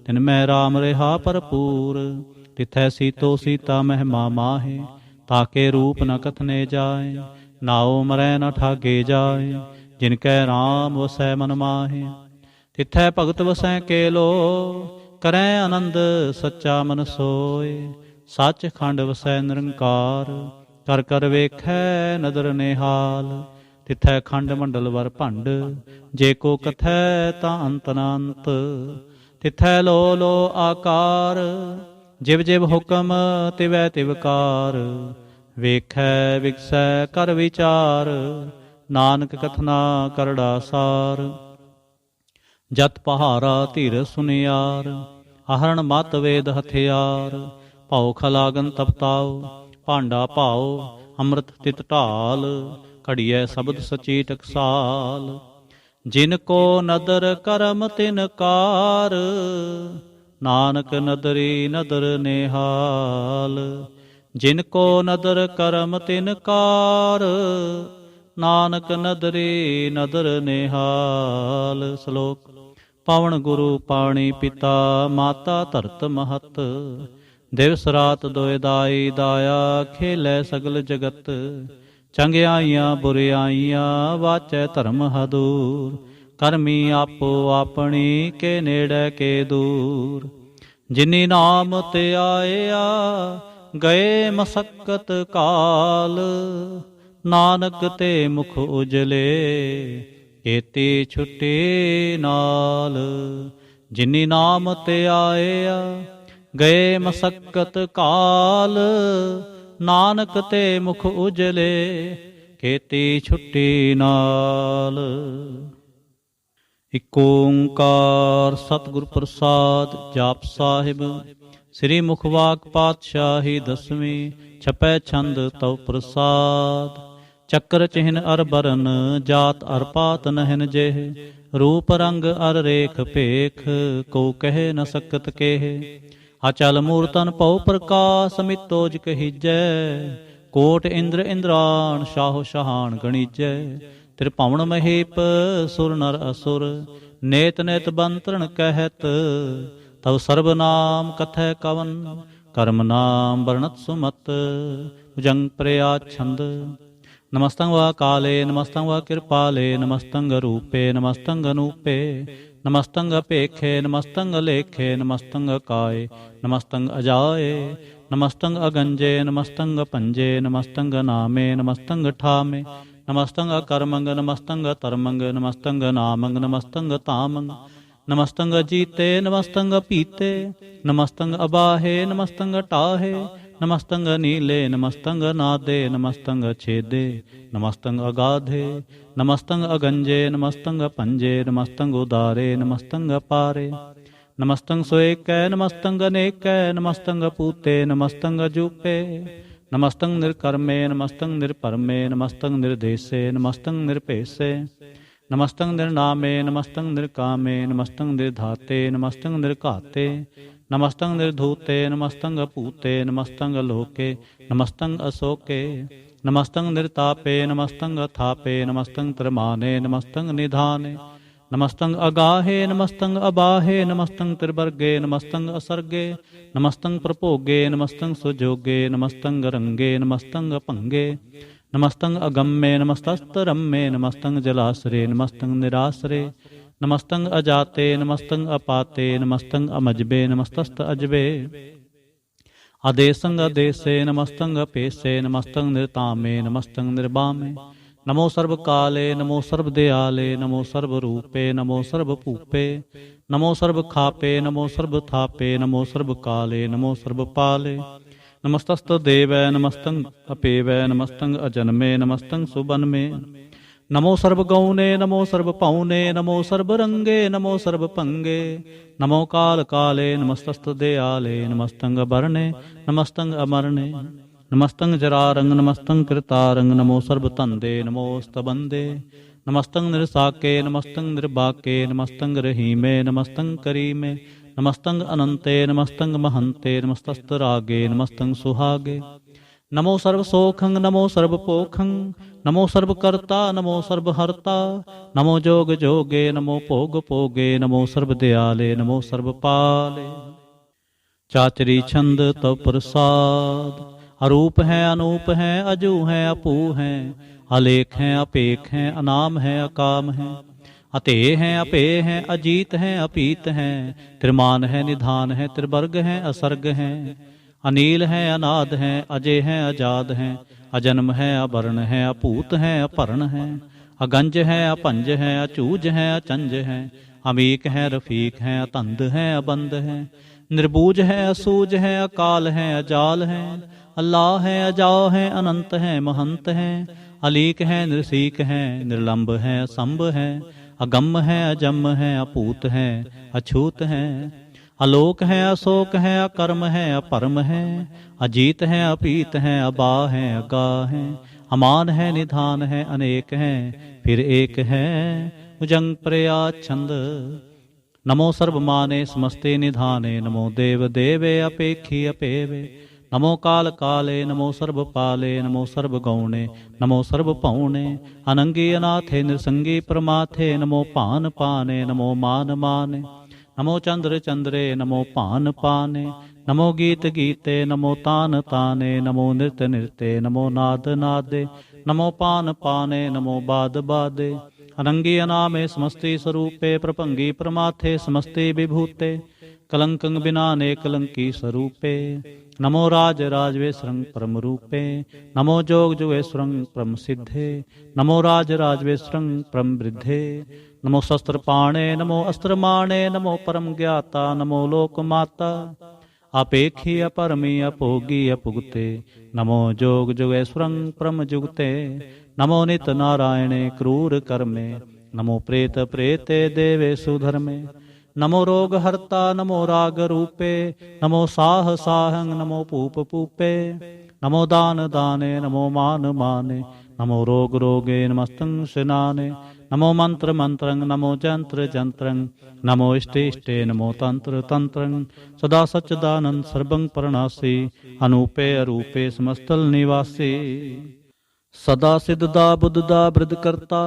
ਤਿਨ ਮੈਂ ਰਾਮ ਰਿਹਾ ਭਰਪੂਰ। ਤਿਥੈ ਸੀਤੋ ਸੀਤਾ ਮਹਿਮਾ ਮਾਹੇ, ਤਾਕੇ ਰੂਪ ਨ ਕਥਨੇ ਜਾਏ। ਨਾਉ ਮਰੈ ਨ ਠਾਗੇ ਜਾਏ, ਜਿਨ ਕੈ ਰਾਮ ਵਸੈ ਮਨ ਮਾਹੇ। ਤਿਥੈ ਭਗਤ ਵਸੈ ਕੇਲੋ, ਕਰੈ ਆਨੰਦ ਸੱਚਾ ਮਨ ਸੋਏ। ਸੱਚ ਖੰਡ ਵਸੈ ਨਿਰੰਕਾਰ। ਕਰ ਕਰ ਵੇਖੈ ਨਦਰ ਨਿਹਾਲ, ਤਿਥੈ ਖੰਡ ਮੰਡਲ ਵਰ ਭੰਡ। ਜੇ ਕੋ ਕਥੈ ਤਾਂ ਅੰਤ ਨ ਅੰਤ, ਤਿਥੈ ਲੋ ਲੋ ਆਕਾਰ। ਜਿਵ ਜਿਵ ਹੁਕਮ ਤਿਵੈ ਤਿਵ ਕਾਰ, ਵੇਖੈ ਵਿਗਸੈ ਕਰ ਵਿਚਾਰ। ਨਾਨਕ ਕਥਨਾ ਕਰੜਾ ਸਾਰ, ਜਤ ਪਹਾਰਾ ਧੀਰ ਸੁਨਿਆਰ। ਆਹਰਣ ਮਤ ਵੇਦ ਹਥਿਆਰ, ਭਉ ਖਲਾਗਨ ਤਪਤਾਉ। ਭਾਂਡਾ ਭਾਉ ਅੰਮ੍ਰਿਤ ਤਿਤ ਢਾਲ, ਘੜੀਐ ਸ਼ਬਦ ਸਚੀ ਟਕਸਾਲ। ਜਿਨ ਕੋ ਨਦਰ ਕਰਮ ਤਿਨ ਕਾਰ, ਨਾਨਕ ਨਦਰੀ ਨਦਰ ਨਿਹਾਲ। ਜਿਨ ਕੋ ਨਦਰ ਕਰਮ ਤਿਨ ਕਾਰ, ਨਾਨਕ ਨਦਰੀ ਨਦਰ ਨਿਹਾਲ। ਸ਼ਲੋਕ। ਪਵਨ ਗੁਰੂ ਪਾਣੀ ਪਿਤਾ, ਮਾਤਾ ਧਰਤ ਮਹਤ। ਦਿਵਸ ਰਾਤ ਦੋਇ ਦਾਈ ਦਾਇਆ, ਖੇਲੈ ਸਗਲ ਜਗਤ। ਚੰਗਿਆਈਆਂ ਬੁਰਿਆਈਆਂ, ਵਾਚੈ ਧਰਮ ਹਦੂਰ। ਕਰਮੀ ਆਪੋ ਆਪਣੀ, ਕੇ ਨੇੜੇ ਕੇ ਦੂਰ। ਜਿਨੀ ਨਾਮ ਤੇ ਆਇਆ, ਗਏ ਮਸਕਤ ਕਾਲ। ਨਾਨਕ ਤੇ ਮੁਖ ਉਜਲੇ, ਕੀਤੀ ਛੁੱਟੀ ਨਾਲ। ਜਿਨੀ ਨਾਮ ਤੇ ਆਇਆ, ਗਏ ਮਸਕਤ ਕਾਲ। ਨਾਨਕ ਤੇ ਮੁਖ ਉਜਲੇ, ਕੀਤੀ ਛੁੱਟੀ ਨਾਲ। ਇਕ ਓੰਕਾਰ ਸਤਿਗੁਰ ਪ੍ਰਸਾਦ। ਜਾਪ ਸਾਹਿਬ। ਸ੍ਰੀ ਮੁਖਵਾਕ ਪਾਤਸ਼ਾਹੀ ਦਸਵੀਂ, ਛਪੈ ਛੰਦ ਤਉ ਪ੍ਰਸਾਦ। ਚੱਕਰ ਚਿਹਨ ਅਰ ਬਰਨ, ਜਾਤ ਅਰ ਪਾਤ ਨਹਿਨ ਜੇਹ। ਰੂਪ ਰੰਗ ਅਰ ਰੇਖ ਭੇਖ, ਕੋ ਕਹਿ ਨ ਸਕਤ ਕੇਹ। ਅਚਲ ਮੂਰਤਨ ਭਉ ਪ੍ਰਕਾਸ਼, ਮਿਤੋਜ ਕਹੀਜੈ। ਕੋਟ ਇੰਦਰ ਇੰਦਰਾਣ, ਸ਼ਾਹੋ ਸ਼ਹਾਨ ਗਣੀਜੈ। ਤ੍ਰਿਭਵਨ ਮਹੀਪ ਸੁਰ ਨਰ ਅਸੁਰ, ਨੇਤ ਨੇਤ ਬੰਤਰਣ ਕਹਿਤ। ਤਵ ਸਰਬ ਨਾਮ ਕਥੈ ਕਵਨ, ਕਰਮ ਨਾਮ ਵਰਣਤ ਸੁਮਤ। ਭੁਜੰਗ ਪ੍ਰਿਆ ਛੰਦ। ਨਮਸਤੰ ਵਾ ਕਾਲੇ, ਨਮਸਤੰ ਵਾ ਕਿਰਪਾਲੇ। ਨਮਸਤੰ ਰੂਪੇ, ਨਮਸਤੰ ਅਨੂਪੇ। ਨਮਸਤੰ ਅਪੇਖੇ, ਨਮਸਤੰ ਅਲੇਖੇ। ਨਮਸਤੰ ਅਕਾਏ, ਨਮਸਤੰ ਅਜਾਏ। ਨਮਸਤੰ ਅਗੰਜੇ, ਨਮਸਤੰ ਪੰਜੇ। ਨਮਸਤੰ ਨਾਮੇ, ਨਮਸਤੰ ਠਾਮੇ। ਨਮਸਤੰ ਅਕਰਮੰਗ, ਨਮਸਤੰ ਧਰਮੰਗ। ਨਮਸਤੰ ਨਾਮੰਗ, ਨਮਸਤੰ ਤਾਮੰਗ। ਨਮਸਤੰ ਜੀਤੇ, ਨਮਸਤੰ ਪੀਤੇ। ਨਮਸਤੰ ਅਬਾਹੇ, ਨਮਸਤੰ ਟਾਹੇ। ਨਮਸਤੰ ਨੀਲੇ, ਨਮਸਤੰ ਨਾਦੇ। ਨਮਸਤੰ ਛੇਦੇ, ਨਮਸਤੰ ਅਗਾਧੇ। ਨਮਸਤੰ ਅਗੰਜੇ, ਨਮਸਤੰ ਪੰਜੇ। ਨਮਸਤੰ ਉਦਾਰੇ, ਨਮਸਤੰ ਪਾਰੇ। ਨਮਸਤੰ ਸੋਏਕੈ, ਨਮਸਤੰ ਅਨੇਕੈ। ਨਮਸਤੰ ਪੂਤੇ, ਨਮਸਤੰ ਜੂਪੇ। ਨਮਸਤੰ ਨਿਰਕਰਮੇ, ਨਮਸਤੰ ਨਿਰਪਰਮੇ। ਨਮਸਤੰ ਨਿਰਦੇਸੇ, ਨਮਸਤੰ ਨਿਰਭੇਸੇ। ਨਮਸਤੰ ਨਿਰਨਾਮੇ, ਨਮਸਤੰ ਨਿਰਕਾਮੇ। ਨਮਸਤੰ ਨਿਰਧਾਤੇ, ਨਮਸਤੰ ਨਿਰਘਾਤੇ। ਨਮਸਤੰ ਨਿਰਧੂਤੇ, ਨਮਸਤੰ ਭੂਤੇ। ਨਮਸਤੰ ਲੋਕੇ, ਨਮਸਤੰ ਅਸੋਕੇ। ਨਮਸਤੰ ਨਿਰਤਾਪੇ, ਨਮਸਤੰ ਥਾਪੇ। ਨਮਸਤੰ ਤ੍ਰਮਾਨੇ, ਨਮਸਤੰ ਨਿਧਾਨੇ। ਨਮਸਤੰ ਅਗਾਹੇ, ਨਮਸਤੰ ਅਬਾਹੇ। ਨਮਸਤੰ ਤ੍ਰਿਵਰਗੇ, ਨਮਸਤੰ ਅਸਰਗੇ। ਨਮਸਤੰ ਪ੍ਰਭੋਗੇ, ਨਮਸਤੰ ਸੁਜੋਗੇ। ਨਮਸਤੰ ਰੰਗੇ, ਨਮਸਤੰ ਭੰਗੇ। ਨਮਸਤੰ ਅਗੰਮੇ, ਨਮਸਤਸਤਰੰਮੇ। ਨਮਸਤੰ ਜਲਾਸਰੇ, ਨਮਸਤੰ ਨਿਰਾਸਰੇ। ਨਮਸਤੰ ਅਜਾਤੇ, ਨਮਸਤੰ ਅਪਾਤੇ। ਨਮਸਤੰ ਅਮਜਬੇ, ਨਮਸਤਸਤ ਅਜਬੇ। ਆਦੇਸੰ ਅਦੇਸੇ, ਨਮਸਤੰ ਅਪੇਸੇ। ਨਮਸਤੰ ਨਿਰਤਾਮੇ, ਨਮਸਤੰ ਨਿਰਬਾਮੇ। ਨਮੋ ਸਰਬ ਕਾਲੇ, ਨਮੋ ਸਰਬ ਦਿਆਲੇ। ਨਮੋ ਸਰਬ ਰੂਪੇ, ਨਮੋ ਸਰਬ ਭੂਪੇ। ਨਮੋ ਸਰਬ ਖਾਪੇ, ਨਮੋ ਸਰਬ ਥਾਪੇ। ਨਮੋ ਸਰਬ ਕਾਲੇ, ਨਮੋ ਸਰਬ ਪਾਲੇ। ਨਮਸਤਸਤ ਦੇਵੈ, ਨਮਸਤੰ ਅਪੇਵੈ। ਨਮਸਤੰ ਅਜਨਮੇ, ਨਮਸਤੰ ਸੁਬਨਮੇ। ਨਮੋ ਸਰਬ ਗਉਨੇ, ਨਮੋ ਸਰਬ ਭਉਨੇ। ਨਮੋ ਸਰਬ ਰੰਗੇ, ਨਮੋ ਸਰਬ ਭੰਗੇ। ਨਮੋ ਕਾਲ ਕਾਲੇ, ਨਮਸਤਸਤ ਦਿਆਲੇ। ਨਮਸਤੰ ਅਬਰਣੇ, ਨਮਸਤੰ ਅਮਰਣੇ। ਨਮਸਤੰ ਜਰਾਰੰਗ, ਨਮਸਤੰ ਕਿਰਤਾਰੰਗ। ਨਮੋ ਸਰਬ ਧੰਦੇ, ਨਮੋਸਤਬੰਦੇ। ਨਮਸਤੰ ਨਿਰਸਾਕੇ, ਨਮਸਤੰ ਨਿਰਬਾਕੇ। ਨਮਸਤੰ ਰਹੀਮੇ, ਨਮਸਤੰ ਕਰੀਮੇ। ਨਮਸਤੰ ਅਨੰਤੇ, ਨਮਸਤੰ ਮਹੰਤੇ। ਨਮਸਤਸਤ ਰਾਗੇ, ਨਮਸਤੰ ਸੁਹਾਗੇ। ਨਮੋ ਸਰਬ ਸੋਖੰ, ਨਮੋ ਸਰਬ ਪੋਖੰ। ਨਮੋ ਸਰਬ ਕਰਤਾ, ਨਮੋ ਸਰਬ ਹਰਤਾ। ਨਮੋ ਜੋਗ ਜੋਗੇ, ਨਮੋ ਭੋਗ ਭੋਗੇ। ਨਮੋ ਸਰਬ ਦਿਆਲੇ, ਨਮੋ ਸਰਬ ਪਾਲੇ। ਚਾਚਰੀ ਛੰਦ ਤਵ ਪ੍ਰਸਾਦ। ਅਰੂਪ ਹੈ, ਅਨੂਪ ਹੈ, ਅਜੂ ਹੈ, ਅਪੂ ਹੈ। ਅਲੇਖ ਹੈ, ਅਪੇਖ ਹੈ, ਅਨਾਮ ਹੈ, ਅਕਾਮ ਹੈ। ਅਤੇ ਹੈ, ਅਪੇ ਹੈ, ਅਜੀਤ ਹੈ, ਅਪੀਤ ਹੈ। ਤ੍ਰਿਮਾਨ ਹੈ, ਨਿਧਾਨ ਹੈ, ਤ੍ਰਿਵਰਗ ਹੈ, ਅਸਰਗ ਹੈ। अनील है अनाद है, अजय है अजाद है, अजन्म है अवर्ण है, अपूत है अपर्ण है, अगंज है अपंज है, अचूज है अचंज है, अमीक है रफीक है, अतंद है अबंद है, निर्बूज है असूज है, अकाल है अजाल है, अल्लाह है अजाओ है, अनंत है महंत है, अलीक है निर्सीक है, निर्लंब है असंभ है, अगम है अजम है, अपूत है अछूत है, अलोक है अशोक है, अकर्म है अपरम है, अजीत है अपीत है, अबा है अगा है, अमान है निधान है, अनेक है फिर एक है, भुजंग प्रया छंद। नमो सर्वमाने समस्ते निधाने, नमो देव देवे अपेक्षी अपेवे, नमो काल काले, नमो सर्वपाले, नमो सर्वगौणे, नमो सर्वपौणे, अनंगी अनाथे नृसंगी परमाथे, नमो पान पाने, नमो मान माने, नमो चंद्र चंद्रे, नमो पान पाने, नमो गीत गीते, नमो तान ताने, नमो नृत्य नृत्य, नमो नाद नादे, नमो पान पाने, नमो बाद बादे, अनंगी अनामे समस्ती स्वरूपे, प्रपंगी प्रमाथे समस्ते विभूते, कलंकं बिनाने कलंकी स्वरूपे, नमो राज राजवेश्वरं परम रूपे, नमो जोग जोगेश्वरं परम सिद्धे, नमो राज राजवेश्वरं परम वृद्धे, नमो शस्त्र पाणे, नमो अस्त्र माणे, नमो परम ज्ञाता, नमो लोक माता, अपेक्षी अपरमी अपोगी अपुगते, नमो जोग जोगेश्वरं परम जुगते, नमो नित नारायणे क्रूर कर्मे, नमो प्रेत प्रेते देवे सुधर्मे, नमो रोग हर्ता, नमो राग रूपे, नमो साह साहं, नमो पूप पूपे, नमो दान दाने, नमो मान माने, नमो रोग रोगे नमस्तं शनाने, नमो मंत्र मंत्रं, नमो जंत्र जंत्रं, नमो इष्टे इष्टे, नमो तंत्र तंत्रं, सदा सच्चिदानंद सर्वं परनासी, अनूपे अरूपे समस्तल निवासी, सदा सिद्धदा बुद्धदा बृद्धकर्ता,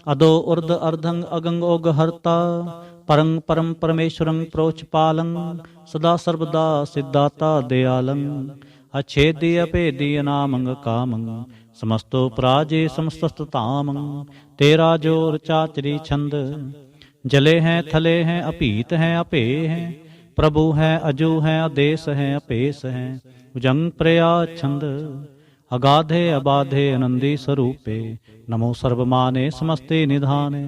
अदो उर्ध अर्धं अगंग ओग हर्ता, परं परम परमेश्वरं प्रोचपालं, सदा सर्वदा सिद्धाता दयालं, अच्छेदी अपेदी अनामंग कामं, समस्तो पराजे समस्ततामं, तेरा जोर चाचरी छंद, जले हैं थले हैं अपीत हैं अपे हैं, प्रभु हैं अजू हैं आदेश हैं अपेश हैं, भुजंग प्रया छंद, अगाधे अबाधे आनंदी स्वरूपे, नमो सर्वमाने समस्ते निधाने,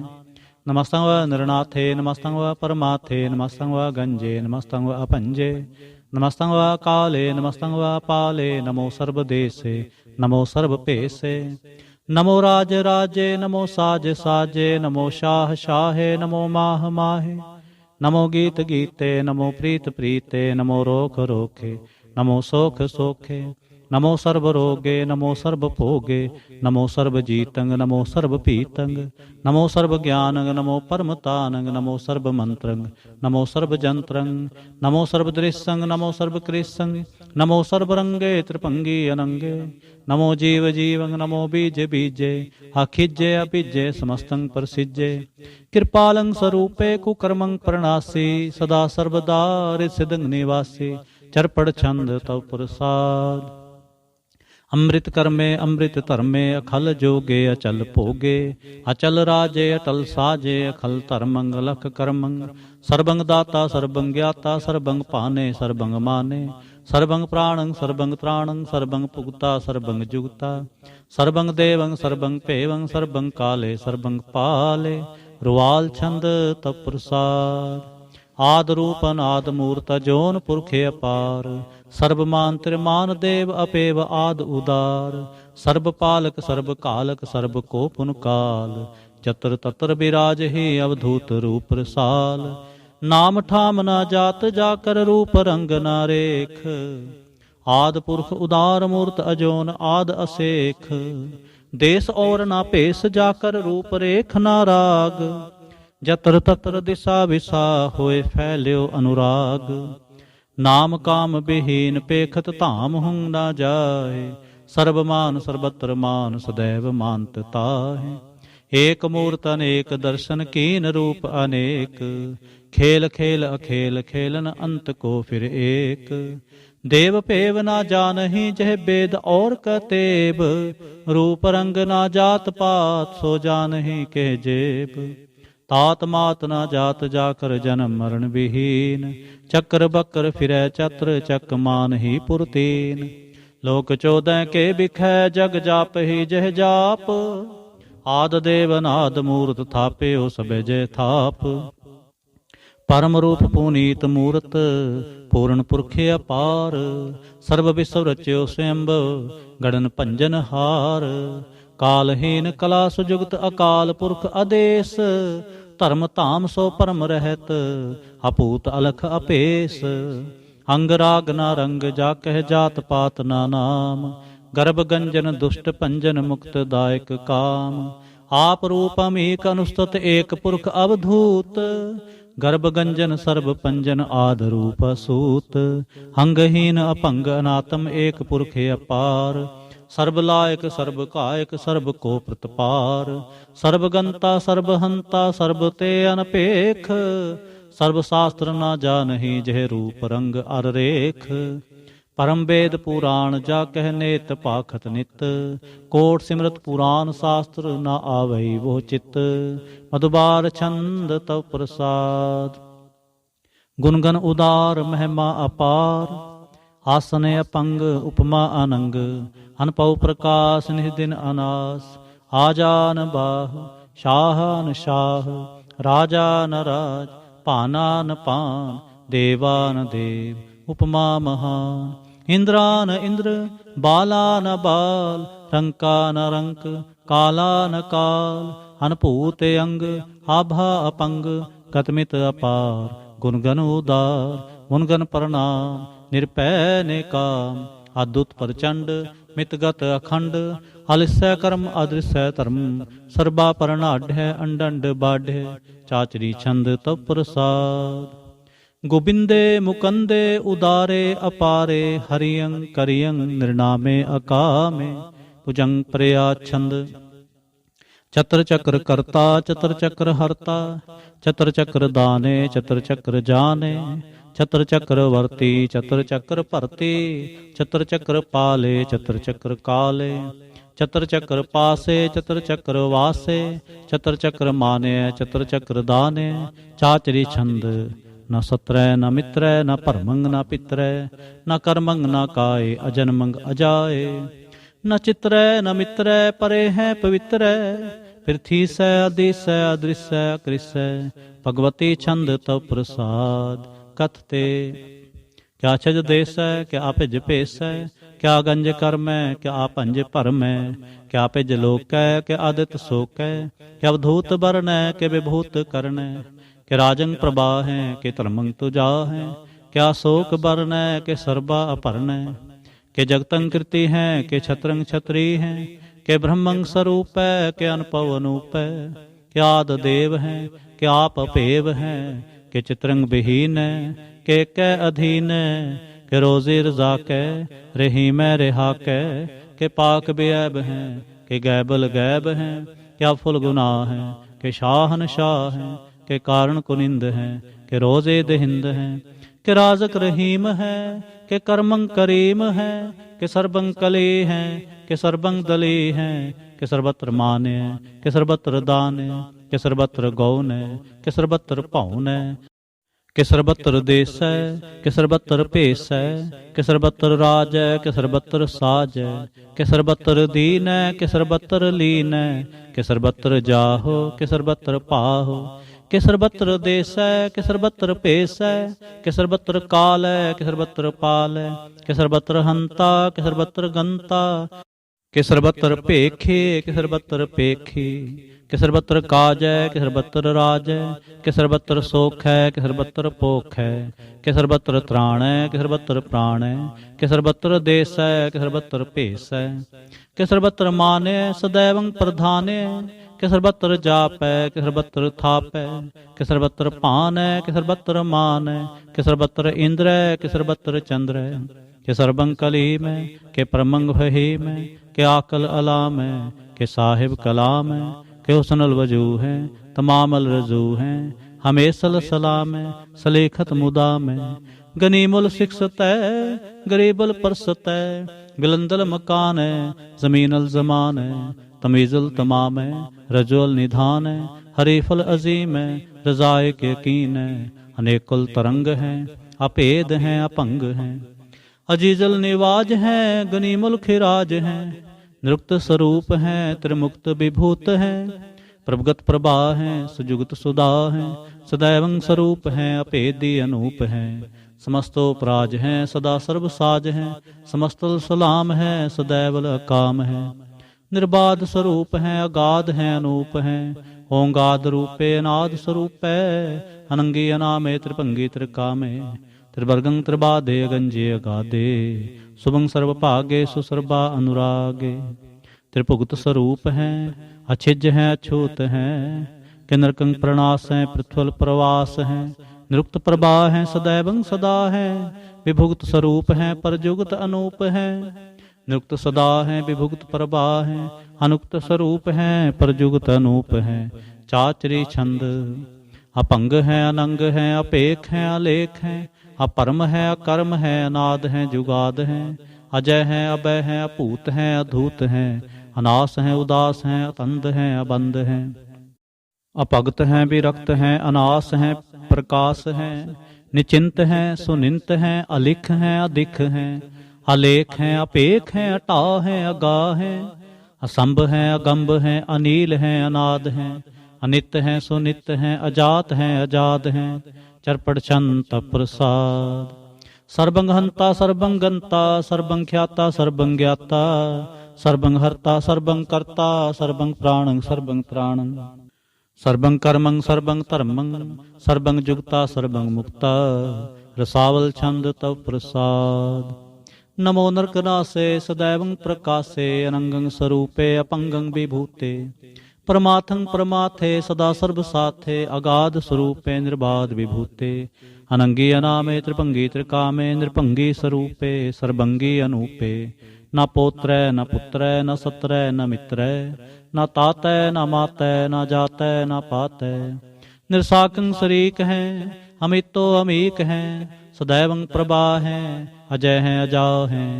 नमस्तं व नरनाथे, नमस्तं व परमाथे, नमस्तं व गंजे, नमस्तं व अपंजे, नमस्तं व काले, नमस्तं व पाले, नमो सर्वदेशे, नमो सर्वपेशे, नमो राज राजे, नमो साज साजे, नमो शाह शाहे, नमो माह माहे, नमो गीत गीते, नमो प्रीत प्रीते, नमो रोख रोखे, नमो सोख सोखे, नमो सर्व रोगे, नमो सर्व भोगे, नमो सर्व जीतंग, नमो सर्व पीतंग, नमो सर्व ज्ञानंग, नमो परमतानंग, नमो सर्व मंत्रंग, नमो सर्व जंत्रंग, नमो सर्व दृश्यंग, नमो सर्व कृष्यंग, नमो सर्व रंगे त्रिपंगी अनंगे, नमो जीव जीवंग, नमो बीज बीजे, अखिजे अपिजे समस्तंग प्रसिजे, कृपालं स्वरूपे कुकर्मं प्रणासी, सदा सर्वदा रिसिदंग निवासी, चरपड़ छंद तव प्रसाद, अमृत कर्मे अमृत धर्मे, अखल जोगे अचल भोगे, अचल राजे अटल साजे, अखल धर्मंग लख कर्मंग, सर्वंग दाता सर्वंग ज्ञाता, सर्वंग पाने सर्वंग माने, सर्वंग प्राणंग सर्वंग त्राणंग, सर्वंग पुगता सर्वंग जुगता, सर्वंग देवंग सर्वंग पेवंग, सर्वंग काले सर्वंग पाले, रुवाल छंद तप प्रसाद, आद रूप अनाद मूर्त जोन पुरखे अपार, सर्वमान त्रिमान देव अपेव आद उदार, सर्व पालक सर्व कालक सर्व को पुन काल, जतर ततर विराज ही अवधूत रूप रसाल, नाम ठाम न जात जाकर रूप रंग न रेख, आद पुरख उदार मूर्त अजोन आद असेख, देश और न पेश जाकर रूप रेख न राग, जतर ततर दिशा विसा होए फैल्यो अनुराग, नाम काम विहीन पेखत धाम हुं न जाए, सर्वमान सर्वत्र मान सदैव मानत ताहे, एक मूर्त अनेक दर्शन कीन रूप अनेक, खेल खेल अखेल खेलन अंत को फिर एक, देव पेव ना जानहि जह वेद और कतेब, रूप रंग ना जात पात सो जानहि कह जेब, तात मात न जात जाकर जन्म मरण विहीन। चक्र बकर फिरै चत्र चक मान ही पुरतीन। लोक 14 के बिखै जग जाप ही जह जाप। आद देव अनाद मूरत थापे ओ सबे जय थाप। परम रूप पुनीत मूरत पूर्ण पुरखे अपार। सर्व विश्व रच्यो स्वयंभ गणन भंजन हार। कालहीन कला सुजुगत अकाल पुरख आदेश। धर्म धाम सो परम रहत अपूत अलख अपेस। अंग राग ना रंग जा कह जात पात ना नाम। गर्भ गंजन दुष्ट पंजन मुक्त दायक काम। आप रूप अमीक अनुस्तत एक पुरख अवधूत। गर्भ गंजन सर्ब पंजन आद रूप सूत। अंगहीन अपंग अनातम एक पुरखे अपार। सर्ब लायक सर्ब कायक सर्ब को प्रतपार। सर्ब गंता सर्ब हंता सर्ब ते अनपेख। सर्ब शास्त्र ना जानहि जह रूप रंग अर रेख। परम वेद पुराण जा कह नेत पाखत नित। कोट सिमरत पुराण शास्त्र न आवई वो चित। मधुबार छंद तव प्रसाद। गुणगन उदार महिमा अपार। आसन अपंग उपमा अनंग। अनपौ प्रकाश निःदिन अनास। आजान बाह शाहन शाह। राजा न राज पाना न पान। देवान देव उपमा महान। इंद्रान इंद्र बाला न बाल। रंका न रंक काला न काल। अनपूत अंग आभा अपंग कतमित अपार। गुणगन उदार गुणगन प्रणाम। निरपै ने काम अद्भुत प्रचंड। मितगत अखंड अलिसै कर्म अदृसै धर्म। सर्बा परनाढ़ अंडंड बाढ़। चाचरी छंद तव प्रसाद। गोबिंदे मुकंदे उदारे अपारे। हरियं करियं निर्नामे अकामे। भुजंग प्रया छंद। चतर चक्र करता चतर चक्र हरता। चतर चक्र दाने चतर चक्र जाने। चतर चक्र वर्ती चतर चक्र भरती। चतर चक्र पाले चतर चक्र काले। चतर चक्र पासे चतर चक्र वासे। चतर चक्र माने चतर चक्र दाने। चाचरी छंद। न सत्रय न मित्रय न परमंग न पित्रय। न कर्मंग न काय अजन्मंग अजाए। न चित्रय न मित्रय परे हैं पवित्र। पृथ्वी सै अदिसै अदृश्य कृष्य। भगवती छंद तव प्रसाद। कथते क्या छज देस है क्या आपिज पेस है। क्या गंज कर्म है क्या आपंज भरम है। क्या पिज लोक है क्या आदित शोक है। क्या अवधूत वर्ण है क्या विभूत कर्ण है। क्या राजंग प्रभा है क्या धर्मंग तुजा है। क्या शोक वर्ण है क्या सर्वा अपर्ण है। के जगतंग कृति है के छत्रंग छत्री है। के ब्रह्मंग स्वरूप है के अनपव अनूप है। क्या आद देव है के आप अपेव है। के चित्रंग विहीन के कै अधीन। के रोजी रजा कै रही मैं रिहा कै। के पाक बेअब हैं के गैबल गैब हैं। क्या फुल गुनाह हैं के शाहन शाह हैं। के कारण कुनिंद हैं के रोजे दहिंद हैं। के राजक रहीम है के कर्मंग करीम है। के सर्वंग कली हैं के सर्वंग दली हैं। के सर्वत्र माने के सर्वत्र दाने। के सर्वत्र गौन के सर्वत्र पौन। के सर्वत्र देश है के सर्वत्र पेश है। के सर्वत्र राज है के सर्वत्र साज है। के सर्वत्र दीन है के सर्वत्र लीन है। के सर्वत्र जाहो के सर्वत्र पाहो। के सर्वत्र देश है के सर्वत्र पेश है। के सर्वत्र काल है के सर्वत्र पाल है। के सर्वत्र हंता के सर्वत्र गंता। के सर्वत्र पेखे के सर्वत्र पेखी। कि सर्वत्र काज है कि सर्वत्र राज है। कि सर्वत्र सोख है कि सर्वत्र पोख है। कि सर्वत्र त्राण है कि सर्वत्र प्राण है। कि सर्वत्र देश है कि सर्वत्र पेश है। कि सर्वत्र मान है सदैवं प्रधान है। कि सर्वत्र जाप है कि सर्वत्र थाप है। कि सर्वत्र पान है कि सर्वत्र मान है। कि सर्वत्र इंद्र है कि सर्वत्र चंद्र है। कि सर्वं कलीम है कि परमंग फहीम है। कि आकल अलाम है कि साहिब कलाम है। कि हुस्नुल वजू है तमामल रजू है। हमेशल सलाम है सलेखत मुदाम है। गनीमुल शिक्षत है गरीबुल परसत है। बिलंदल मकान है जमीनल जमान है। तमीजुल तमाम है रजुल निधान है। हरि फल अजीम है, रजाए के यकीन है। अनेक कुल तरंग हैं, अभेद हैं अपंग हैं। अजीजल निवाज हैं, गनीमुल खिराज हैं। निरुक्त स्वरूप हैं, त्रिमुक्त विभूत हैं। प्रभगत प्रभा हैं, सुजुगत सुधा हैं। सदैवं स्वरूप हैं, अभेदी अनूप हैं। समस्तोपराज हैं, सदा सर्व साज हैं। समस्तल सलाम हैं, सदैवल काम है। निर्बाध स्वरूप हैं, अगाध हैं अनूप हैं। ओंगाद रूपे अनाद स्वरूप है। अनंगी अनामे त्रिभंगी त्रिकामे। त्रिवर्गं त्रिबाधे अगंजे अगाधे। शुभं सर्वभागे सुसर्वा अनुरागे। त्रिभुगत स्वरूप हैं, अछिज हैं अछूत हैं। किन्नरकं प्रणास हैं, पृथ्वल प्रवास हैं। निरुक्त प्रभा हैं, सदैवं सदा हैं। विभुगत स्वरूप हैं, परजुगत अनूप हैं। निरुक्त सदा हैं, विभुगत प्रभा हैं। अनुक्त स्वरूप हैं, परजुगत अनूप हैं। चाचरी छंद अपंग हैं, अनंग हैं, अपेख हैं, अलेख हैं। अपरम है, अकर्म है, अनाद हैं, जुगाद हैं। अजय हैं, अभय हैं, अपूत हैं, अधूत हैं। अनास हैं, उदास हैं, अतंद हैं, अबंध हैं। अपगत हैं, विरक्त हैं, अनास हैं, प्रकाश हैं। निचिंत हैं, सुनिंत हैं, अलिख हैं, अधिक हैं। अलेख हैं, अपेख हैं, अटा हैं, अगा हैं। असंभ हैं, अगंभ हैं, अनील हैं, अनाद हैं। अनित हैं, सुनित हैं, अजात हैं, अजाद हैं। चरपट छंत प्रसाद। सर्वं हंता सर्वं गंता, सर्वं ख्याता सर्वं ज्ञाता। सर्वं हर्ता सर्वं कर्ता, सर्वं प्राणं सर्वं त्राणं। सर्वं कर्मं सर्वं धर्मं, सर्वं जुगता सर्वं मुक्ता। रसावल छंद तव प्रसाद। नमो नरकनासे, सदैवं प्रकाशे। अनंगं स्वरूपे, अपंगं विभूते। परमार्थं परमार्थे, सदा सर्वसाथे। अगाध स्वरूपे, निर्बाध विभूते। अनंगी अनामे त्रिभंगी त्रिकामे। नृभंगी स्वरूपे, सर्वंगी अनूपे। न पोत्रै न पुत्रै, न सत्रै न मित्रै। न तातै न मातै, न जातै न पातै। निरसाकं शरीक हैं, अमितो अमीक हैं। सदैवं प्रभा हैं, अजय हैं, अजा हैं।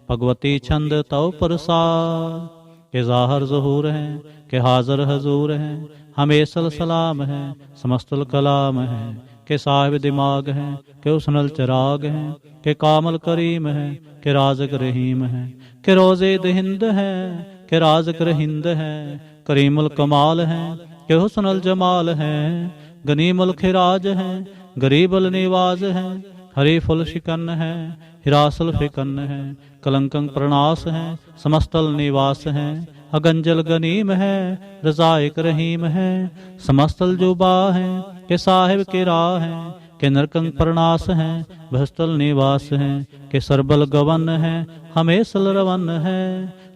भगवती छंद तव प्रसाद। के ज़ाहर ज़हूर हैं, के हाज़र हजूर हैं। हमेशल सलाम है, समस्तल कलाम है। के साहिब दिमाग हैं, के उसनल चिराग हैं। के कामल करीम है, के राज़क रहीम है। के रोज़े दहिंद है, के राज़क रहिंद है। करीमुल कमाल है, के हुस्नुल जमाल है। गनीमुल खिराज है, गरीबुल निवाज है। हरि फुल शिकन है, हिरासल फिकन है। कलंकं प्रणास है, समस्तल निवास है। अगंजल गनीम है, रजाइक रहीम है। समस्तल जुबा है, के साहिब के राह है। के नरकंग प्रणास है, भस्तल निवास है। के सरबल गवन है, हमेशल रवन है।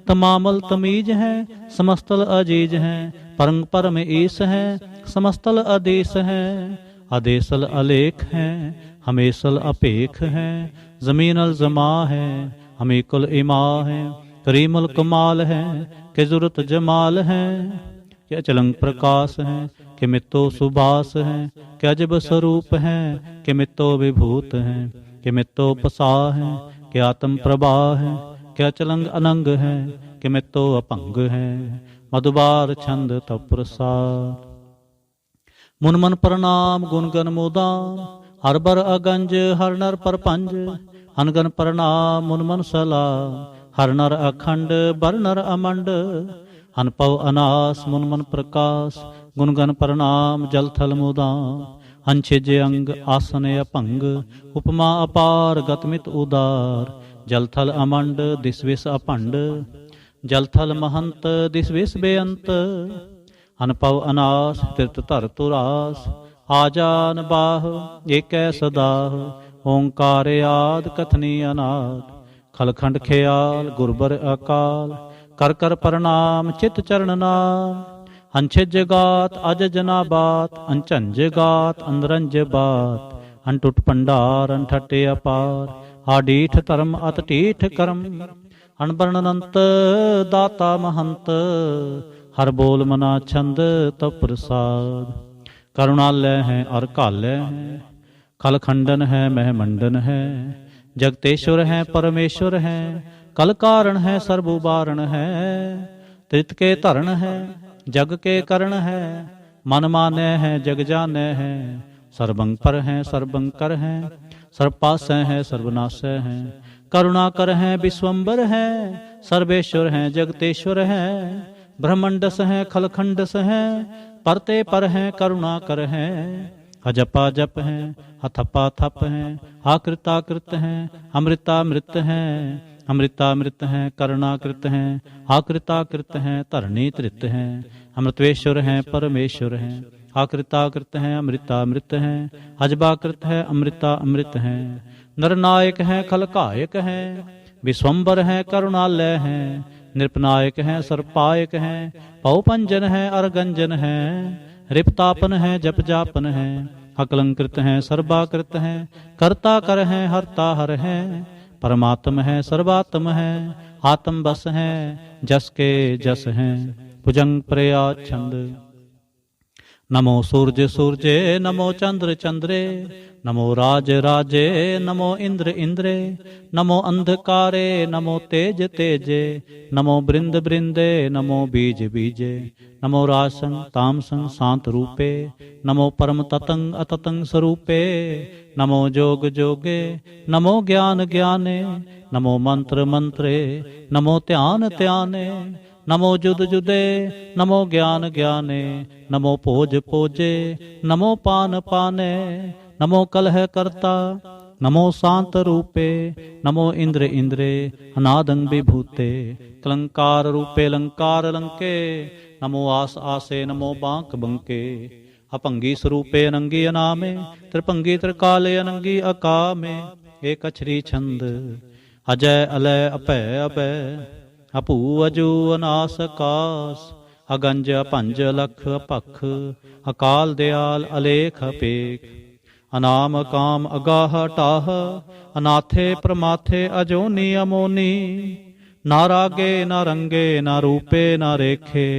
तमामल तमीज है, समस्तल अजीज है। परंग परम ईस है, समस्तल अदेश है। आदेशल अलेख है, हमेशल अपेख है। जमीनल जमा है, हमीकुल इमा है। करीमुल कमाल है, के जुरत जमाल है। के अचलंग प्रकाश है, के मित्तो सुबास है। के अजब स्वरूप है, के मित्तो विभूत है। के मित्तो पसा है, के आत्म प्रभा है। के अचलंग अनंग है, के मित्तो अपंग है। मधुबार छंद तव प्रसाद। मुन मन प्रणाम गुणगन मुदाम। हर बर अगंज हर नर परपंज। अनगन प्रणाम मुन मन सलाम। हर नर अखंड बर नर अमंड। अनपव अनास मुन मन प्रकाश। गुणगन प्रणाम जल थल मुदाम। अंछिज अंग आसन अपंग। उपमा अपार गतमित उदार। जल थल अमंड दिस विस अपंड। जल थल महंत दिस विस बेअंत। अनपव अनास तीर्थ धर तुरास। आजान बाह एकै सदाह। ओंकार आद कथनी अनाद। खलखंड ख्याल गुरबर अकाल। कर कर प्रणाम चित चरण नाम। अंछिज गात अज जना बात। अंचंज गात अंदरंज बात। अनटुट पंडार अनठटे अपार। आडीठ धर्म अतटीठ कर्म। अनबर्णनंत दाता महंत। हर बोल मना छंद तव प्रसाद। करुणालय है और कालय है। कल खंडन है महमंडन है। जगतेश्वर है परमेश्वर है। कल कारण है सर्वुबारण है। त्रित के धरण है जग के करण है। मन मानै है जग जानै है। सर्वंकर है सर्वंकर है, सर्वपासै है सर्वनाशै है। करुणा कर है विश्वम्बर है, सर्वेश्वर है जगतेश्वर है। ब्रह्मंडस है खलखंडस है, परते पर है करुणा कर है। अजपा जप है हथपा थप है, आकृताकृत है अमृतामृत है। अमृतामृत है करुणाकृत है, आकृताकृत है धरणी तृत है। अमृतेश्वर है परमेश्वर है, आकृताकृत है अमृतामृत है। अजबाकृत है अमृता अमृत है। नरनायक है खलकायक है, विश्वम्बर है करुणालय है। नृपनायक है सर्पायक है, पौपंजन है अरगंजन है। रिपतापन है जप जापन है, अकलंकृत है सर्वाकृत है। कर्ता कर है हरता हर है, परमात्म है सर्वात्म है। आत्म बस है जस के जस है, भुजंग प्रया छंद। नमो सूर्य सूर्ये नमो चंद्र चंद्रे, नमो राज राजे नमो इंद्र इंद्रे। नमो अंधकारे नमो तेज तेजे, नमो बृंद बृंदे नमो बीज बीजे। नमो रासंग तामसंग शांत रूपे, नमो परम ततंग अततंग स्वरूपे। नमो जोग जोगे नमो ज्ञान ज्ञाने, नमो मंत्र मंत्रे नमो ध्यान ध्याने। नमो जुद जुदे नमो ज्ञान ज्ञाने, नमो भोज भोजे नमो पान पाने। नमो कलह करता नमो शांत रूपे, नमो इंद्र इंद्रे अनादंग विभूते। कलंकार रूपे लंकार लंके, नमो आस आसे नमो बांक बंके। अपंगी स्वरूपे अनंगी अनामे, त्रिभंगी त्रिकाले अनंगी अकामे। एक अछरी छंद अजय अलय अपय अभय, अपू अजू अनास आकास। अगंज अपंज लख अपख, अकाल दयाल अलेख अपेख। अनाम काम अगाह टाह, अनाथे प्रमाथे अजोनी अमोनी। ना रागे ना रंगे ना रूपे ना रेखे,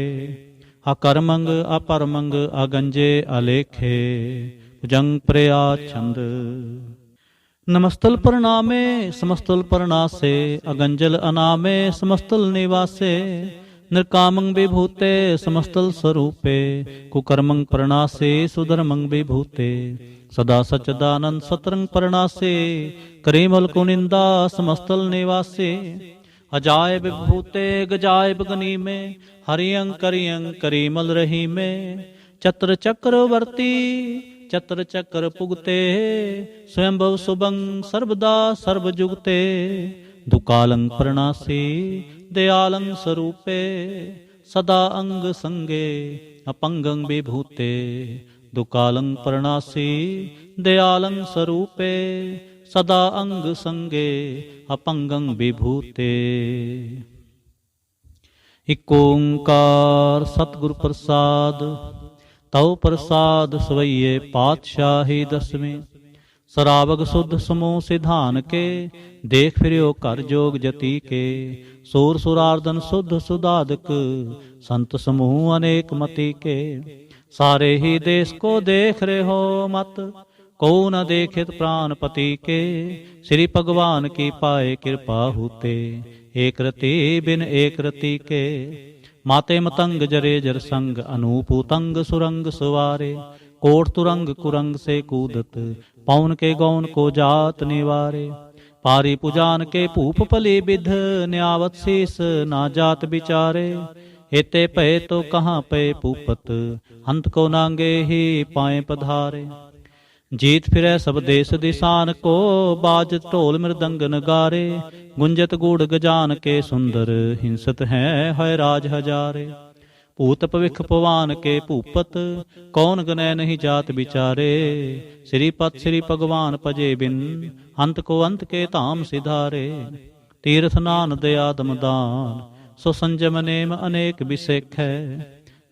अकर्मंग अपरमंग अगंजे अलेखे। भुजंग प्रया छंद। नमस्तल प्रणामे समस्तल प्रणासे, अगंजल अनामे समस्तल निवासे। निर्कामंग विभूते समस्तल स्वरूपे, कुकर्मंग प्रणासे सुधर्मंग विभूते। सदा सच्चिदानंद सतरंग प्रणासे, करीमल कुनिंदा समस्तल निवासे। अजायब विभूते गजायब गनी में, हरियंग करियंग करीमल रही में। चत्र चक्रवर्ती चत्र चक्र पुगते, स्वयंभव शुभंग सर्वदा सर्वजुगते। दुकालंग प्रणासी दयालंग स्वरूपे, सदा अंग संगे अपंगंग विभूते। दुकालंग प्रणासी दयालंग स्वरूपे, सदा अंग संगे अपंगंग विभूते। इक ओंकार सतगुर प्रसाद, तव प्रसाद सवैये पातशाही दसवीं। सरावग शुद्ध समूह सिधान के, देख फिरियो कर जोग जति के। सूर सुरार्दन शुद्ध सुधादक, संत समूह अनेक मति के। सारे ही देश को देख रहे हो मत, को न देखित प्राणपति के। श्री भगवान की पाए कृपा होते, एक रति बिन एक रति के। माते मतंग जरे जर संग, अनूप तंग सुरंग सवारे। कोट तुरंग कुरंग से कूदत, पौन के गौन को जात निवारे। पारी पुजान के भूप पली विध, न्यावत शीस ना जात बिचारे। हेते पए तो कहाँ पे पूपत, अंत को नांगे ही पाए पधारे। जीत फिरै सब देश दिशान को, बाज ढोल मृदंग नगारे। गुंजत गूढ़ गजान के सुंदर, हिंसत है राज हजारे। भूत पविख पवान के भूपत, कौन गनै नहीं जात बिचारे। श्रीपत श्री भगवान पजे बिन, अंत को अंत के धाम सिधारे। तीर्थ नान दया दमदान, सो संजम नेम अनेक बिसेख है।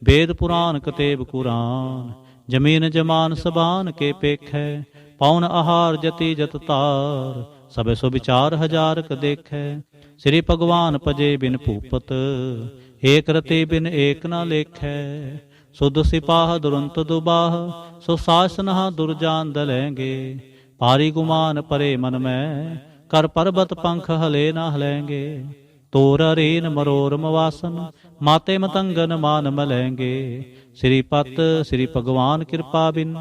वेद पुराण कतेब कुरान, जमीन जमान सबान के पेख है। पौन आहार जति जत तार, सब सो विचार हजार क देख है। श्री भगवान पजे बिन भूपत, एक रति बिन एक न लेख है। सुध सिपाह दुरंत दुबाह, सो सास नहा दुर्जान दलेंगे। पारी गुमान परे मन में, कर पर्वत पंख हले न हलेंगे। ਤੋਰ ਅਰੀਨ ਮਰੋਰਮ ਵਾਸਨ, ਮਾਤੇ ਮਤੰਗਨ ਮਾਨ ਮਲੈਂਗੇ। ਸ੍ਰੀ ਪਤ ਸ੍ਰੀ ਭਗਵਾਨ ਕਿਰਪਾ ਬਿਨ,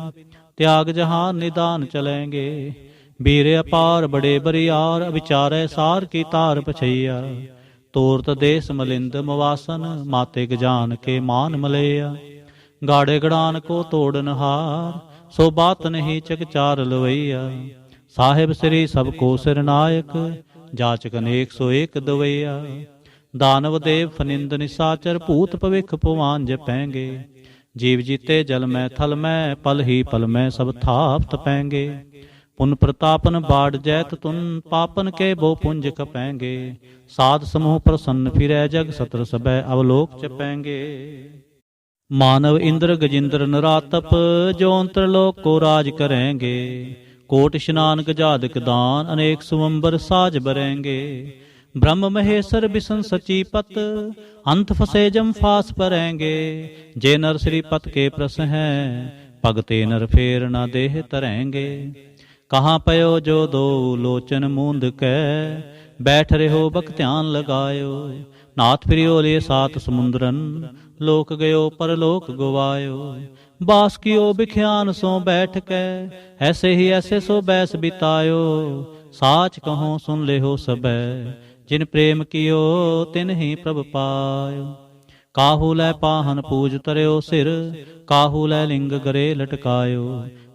त्याग जहान निदान चलेंगे। बीरे अपार बड़े बरियार, विचारे सार की तार पछैया। तोरत देश मलिंद मवासन, माते गजान के मान मलैया। गाड़े गड़ान को तोड़न हार, सो बात नहीं चकचार लवैया। साहिब श्री सबको सिर नायक, जाचक अनेक सो एक दवैया। दानव देव फनिंद निसाचर, भूत भविख पुवान जपैंगे। जीव जीते जल में थल में, पल ही पल में सब थाप तपैंगे। पुन प्रतापन बाढ़ जैत तुन, पापन के बो पुंज खपैंगे। साध समूह प्रसन्न फिरै जग, सत्र सबै अवलोक चपैंगे। मानव इंद्र गजिंद्र नरातप, जो अंतरलोक को राज करेंगे। कोट स्नान गजादक दान, अनेक सुवंबर साज बरेंगे। ब्रह्म महेश्वर बिसन सचीपत, अंत फसे जम फास परेंगे। जे नर श्रीपत के प्रस हैं, भगते नर फेर न देह तरेंगे। कहाँ पयो जो दो लोचन मूंद कै, बैठ रहो बक ध्यान लगायो। नाथ फिरियो ले सात समुंदरन, लोक गयो परलोक गवायो। बास कियो बिख्यान सो बैठ कै, ऐसे ही ऐसे सो बैस बितायो। साच कहो सुन ले हो सबै, जिन प्रेम कियो तिन ही प्रभ पायो। काहू लै पाहन पूज तरयो सिर, काहू लै लिंग गरे लटकायो।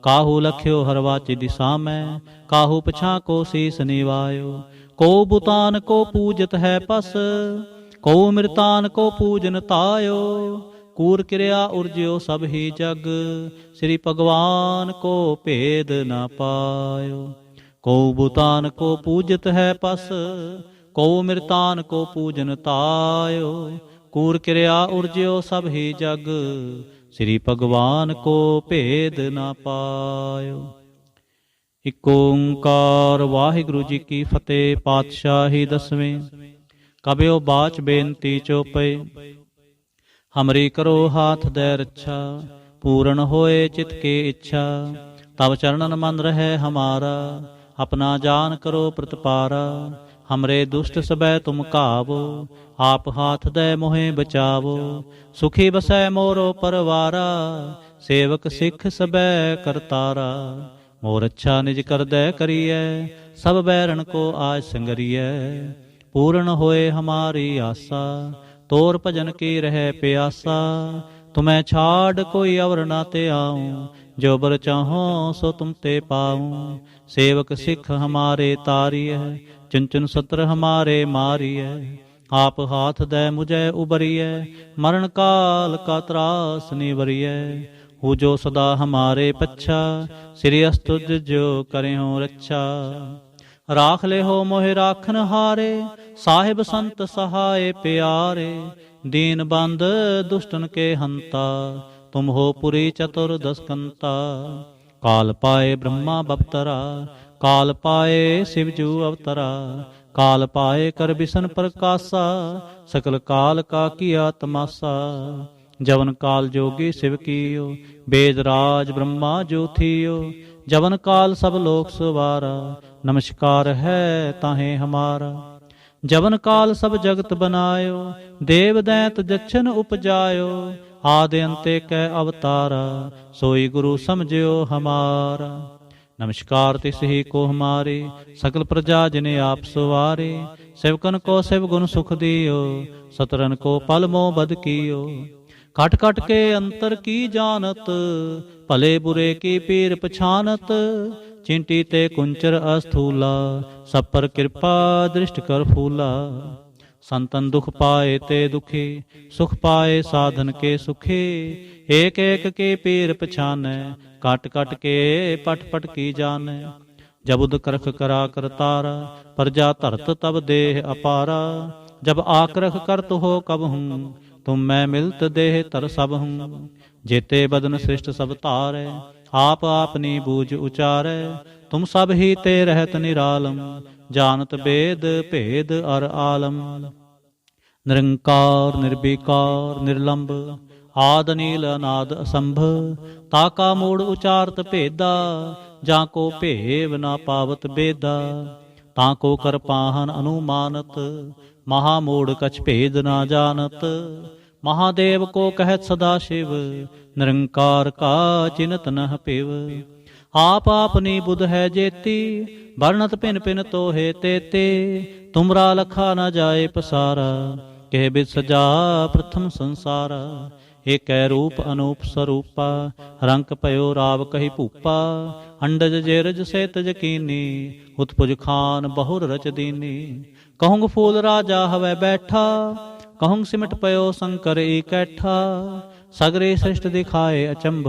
काहू लख्यो हरवाची दिशा में, काहू पछा को शीस निवायो। को बुतान को पूजत है पस, को मृतान को पूजन तायो। कूर क्रिया उर्ज्यो सब ही जग, श्री भगवान को भेद न पायो। को बुतान को पूजत है पस, को मृतान को पूजन तायो। कूर क्रिया उर्ज्यो सब ही जग, श्री भगवान को भेद न पायो। इक ओंकार वाहिगुरु जी की फतेह। पातशाही दसवें। कबियो बाच बेनती चौपे, हमरी करो हाथ दे रक्षा। पूर्ण होए चित के इच्छा, तब चरणन मन रहे हमारा। अपना जान करो प्रतिपारा, हमरे दुष्ट सबै तुम कावो। आप हाथ दे मोहे बचावो, सुखी बसै मोरो परवारा। सेवक सिख सबै करतारा, मोर अच्छा निज कर दे करिए। सब बैरन को आज संगरिए, पूर्ण होए हमारी आशा। तोर भजन की रहे प्यासा, तुम्हें छाड़ कोई अवर ना ते आऊं। जो बर चाहो सो तुम ते पाऊं। सेवक सिख हमारे तारिय, चुन चुन सत्र हमारे मारिय। आप हाथ दे मुझे उबरिय, मरण काल का त्रास निवरिय। हु जो सदा हमारे पच्छा, श्री अस्तुज जो करे हो रक्षा। राख ले हो मोहि राखन हारे, साहिब संत सहाय प्यारे। दीन बंद दुष्टन के हंता, तुम हो पुरी चतुर्दश कंता। काल पाए ब्रह्मा बपतरा, काल पाए शिवजू अवतरा। काल पाए कर बिसन प्रकाशा, सकल काल का किया तमाशा। जवन काल जोगी शिव कियो, वेद राज ब्रह्मा जो थियो। जवन काल सब लोक सवारा, नमस्कार है ताहे हमारा। जवन काल सब जगत बनायो, देव दैत जच्छन उपजायो। आदि अंते कै अवतारा, सोई गुरु समझियो हमारा। नमस्कार तिस ही को हमारे, सकल प्रजा जिने आप सवारे। सेवकन को शिव गुण सुख दियो, सतरन को पल मोह बद कियो। खट खट के अंतर की जानत, भले बुरे की पीर पछानत। चिंटी ते कुंचर अस्थूला, सब पर कृपा दृष्ट कर फूला। संतन दुख पाए ते दुखी, सुख पाए साधन के सुखी। एक एक के पीर पछाने, काट काट के पट पट की जाने। जब उद करख करा कर तारा, प्रजा धरत तब देह अपारा। जब आक्रख करत हो कब हूँ, तुम मैं मिलत देह तर सब हूँ। जेते बदन श्रेष्ठ सब तारे, आप आपनी बूझ उचारे। तुम सब ही ते रहत निरालम, जानत वेद भेद अर आलम। निरंकार निर्विकार निर्लंब, आद नील अनाद असंभ। ताका मूड़ उचारत भेदा, जाको भेव ना पावत बेदा। ताको कर पाहन अनुमानत, महामूढ़ कछ भेद ना जानत। महादेव को कहत सदा शिव, निरंकार का चिन्हत नह पिव। आप आपनी बुध है जेती, वर्णत पिन पिन तो है तेते। तुमरा लखा न जाए पसारा, कह बिद सजा प्रथम संसारा। एक रूप अनूप स्वरूपा, रंक पयो राव कही भूपा। अंडज जेरज से तज कीनी, उत्पुज खान बहुर रच दीनी। कहूँग फूल राजा हवै बैठा, कहूँग सिमट पयो शंकर इकैठा। सगरे सृष्ट दिखाए अचंभ,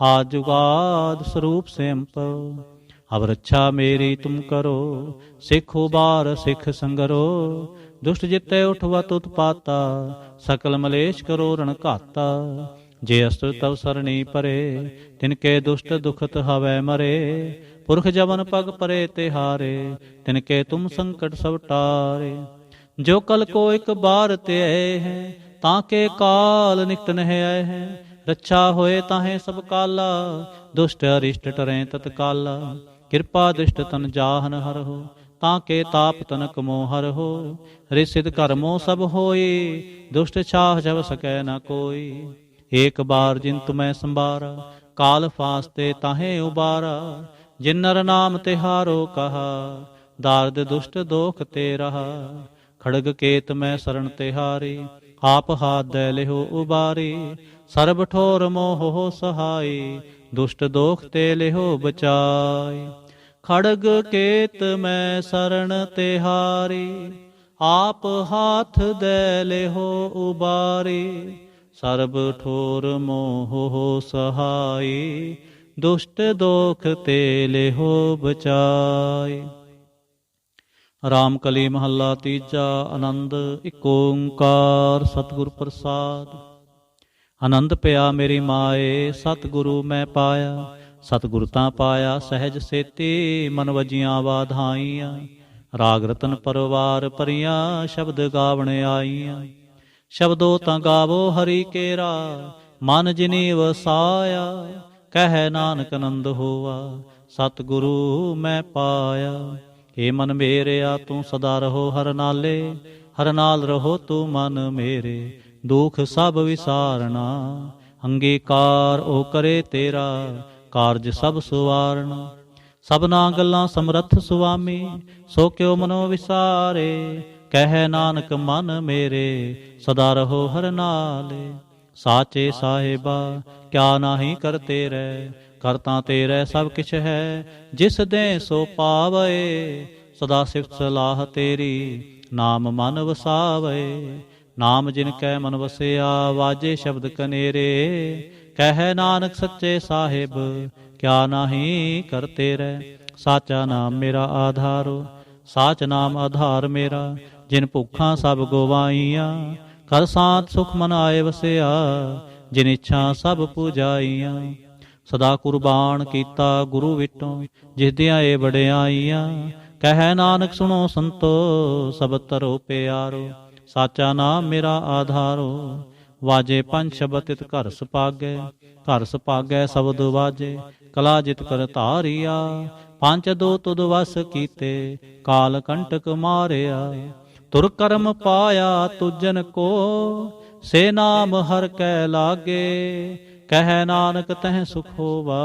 आज जुगाद स्वरूप से अब रक्षा मेरी तुम करो। सिख उबार सिख संगरो, दुष्ट जिते उठवत उत्पाता। सकल मलेश करो रण घाता। जे अस्त्र तव सरणी परे, तिनके दुष्ट दुखत हवै मरे। पुरख जवन पग परे तिहारे, तिनके तुम संकट सब टारे। जो कल को एक बार ते है, ताके काल निकट नह आए हैं। रक्षा होए ताहे सब काला, दुष्ट अरिष्ट टरें तत्काला। कृपा दृष्ट तन जाहन हर हो, ताके ताप तनक मोह हर हो। रिसिद कर्मो सब होई, दुष्ट छाह जब सकै न कोई। एक बार जिन तुम्हें संबारा, काल फास्ते ताहे उबारा। जिन नर नाम तिहारो कहा, दार्द दुष्ट दोख ते रहा। खड़ग केत में शरण तिहारी, आप हाथ दे लिहो उबारी। सर्ब ठोर मोह हो सहाई, दुष्ट दोख ते लिहो बचाई। खड़ग केत में शरण तिहारी, आप हाथ दे लिहो उबारी। सर्ब ठोर मोह हो सहाई, दुष्ट दोख ते लिहो बचाई। राम कली महला तीजा। आनंद इक ओंकार सतगुर प्रसाद। आनंद पिया मेरी माए, सतगुरु मैं पाया। सतगुरु तां पाया सहज सेती, मन वजियां वाधाइयां। राग रतन परवार परियां, शब्द गावण आईयां। शब्दो तां गावो हरि केरा, मन जिनी वसाया। कह नानक आनंद होवा, सतगुरु मैं पाया। हे मन मेरेया तू सदा रहो हर नाले। हर नाल रहो तू मन मेरे, दुख सब विसारना। अंगीकार ओ करे तेरा, कारज सब सुवारना। सबना गल्लां समरथ सुआमी, सो क्यों मनो विसारे। कह नानक मन मेरे, सदा रहो हर नाले। साचे साहिबा क्या नाही करते रह, करता तेरे सब किछ है। जिस दे सो पावे, सदा सिफत सलाह तेरी। नाम मन वसावे, नाम जिन कै मन वसिया। वाजे शब्द कनेरे, कह नानक सच्चे साहिब क्या नाही करते रह। साचा नाम मेरा आधारो, साच नाम आधार मेरा। जिन भुखा सब गवाइयां, कर साथ सुख मन आए वसिया। जिन इच्छा सब पूजाइयां, सदा कुर्बान कीता गुरु विटों। जिस दियां ए वडियाइयां, कह नानक सुनो संतो। सब तरो प्यारो, साचा नाम मेरा आधारो। वाजे पंज शब्द तित घर सुपागे, घर सुपागे शब्द वाजे। कला जित कर धारिया, पंच दो तुद वस कीते। काल कंटक मारिया, तुर कर्म पाया तुजन को। से नाम हर कै लागे, कह नानक तह सुख होवा।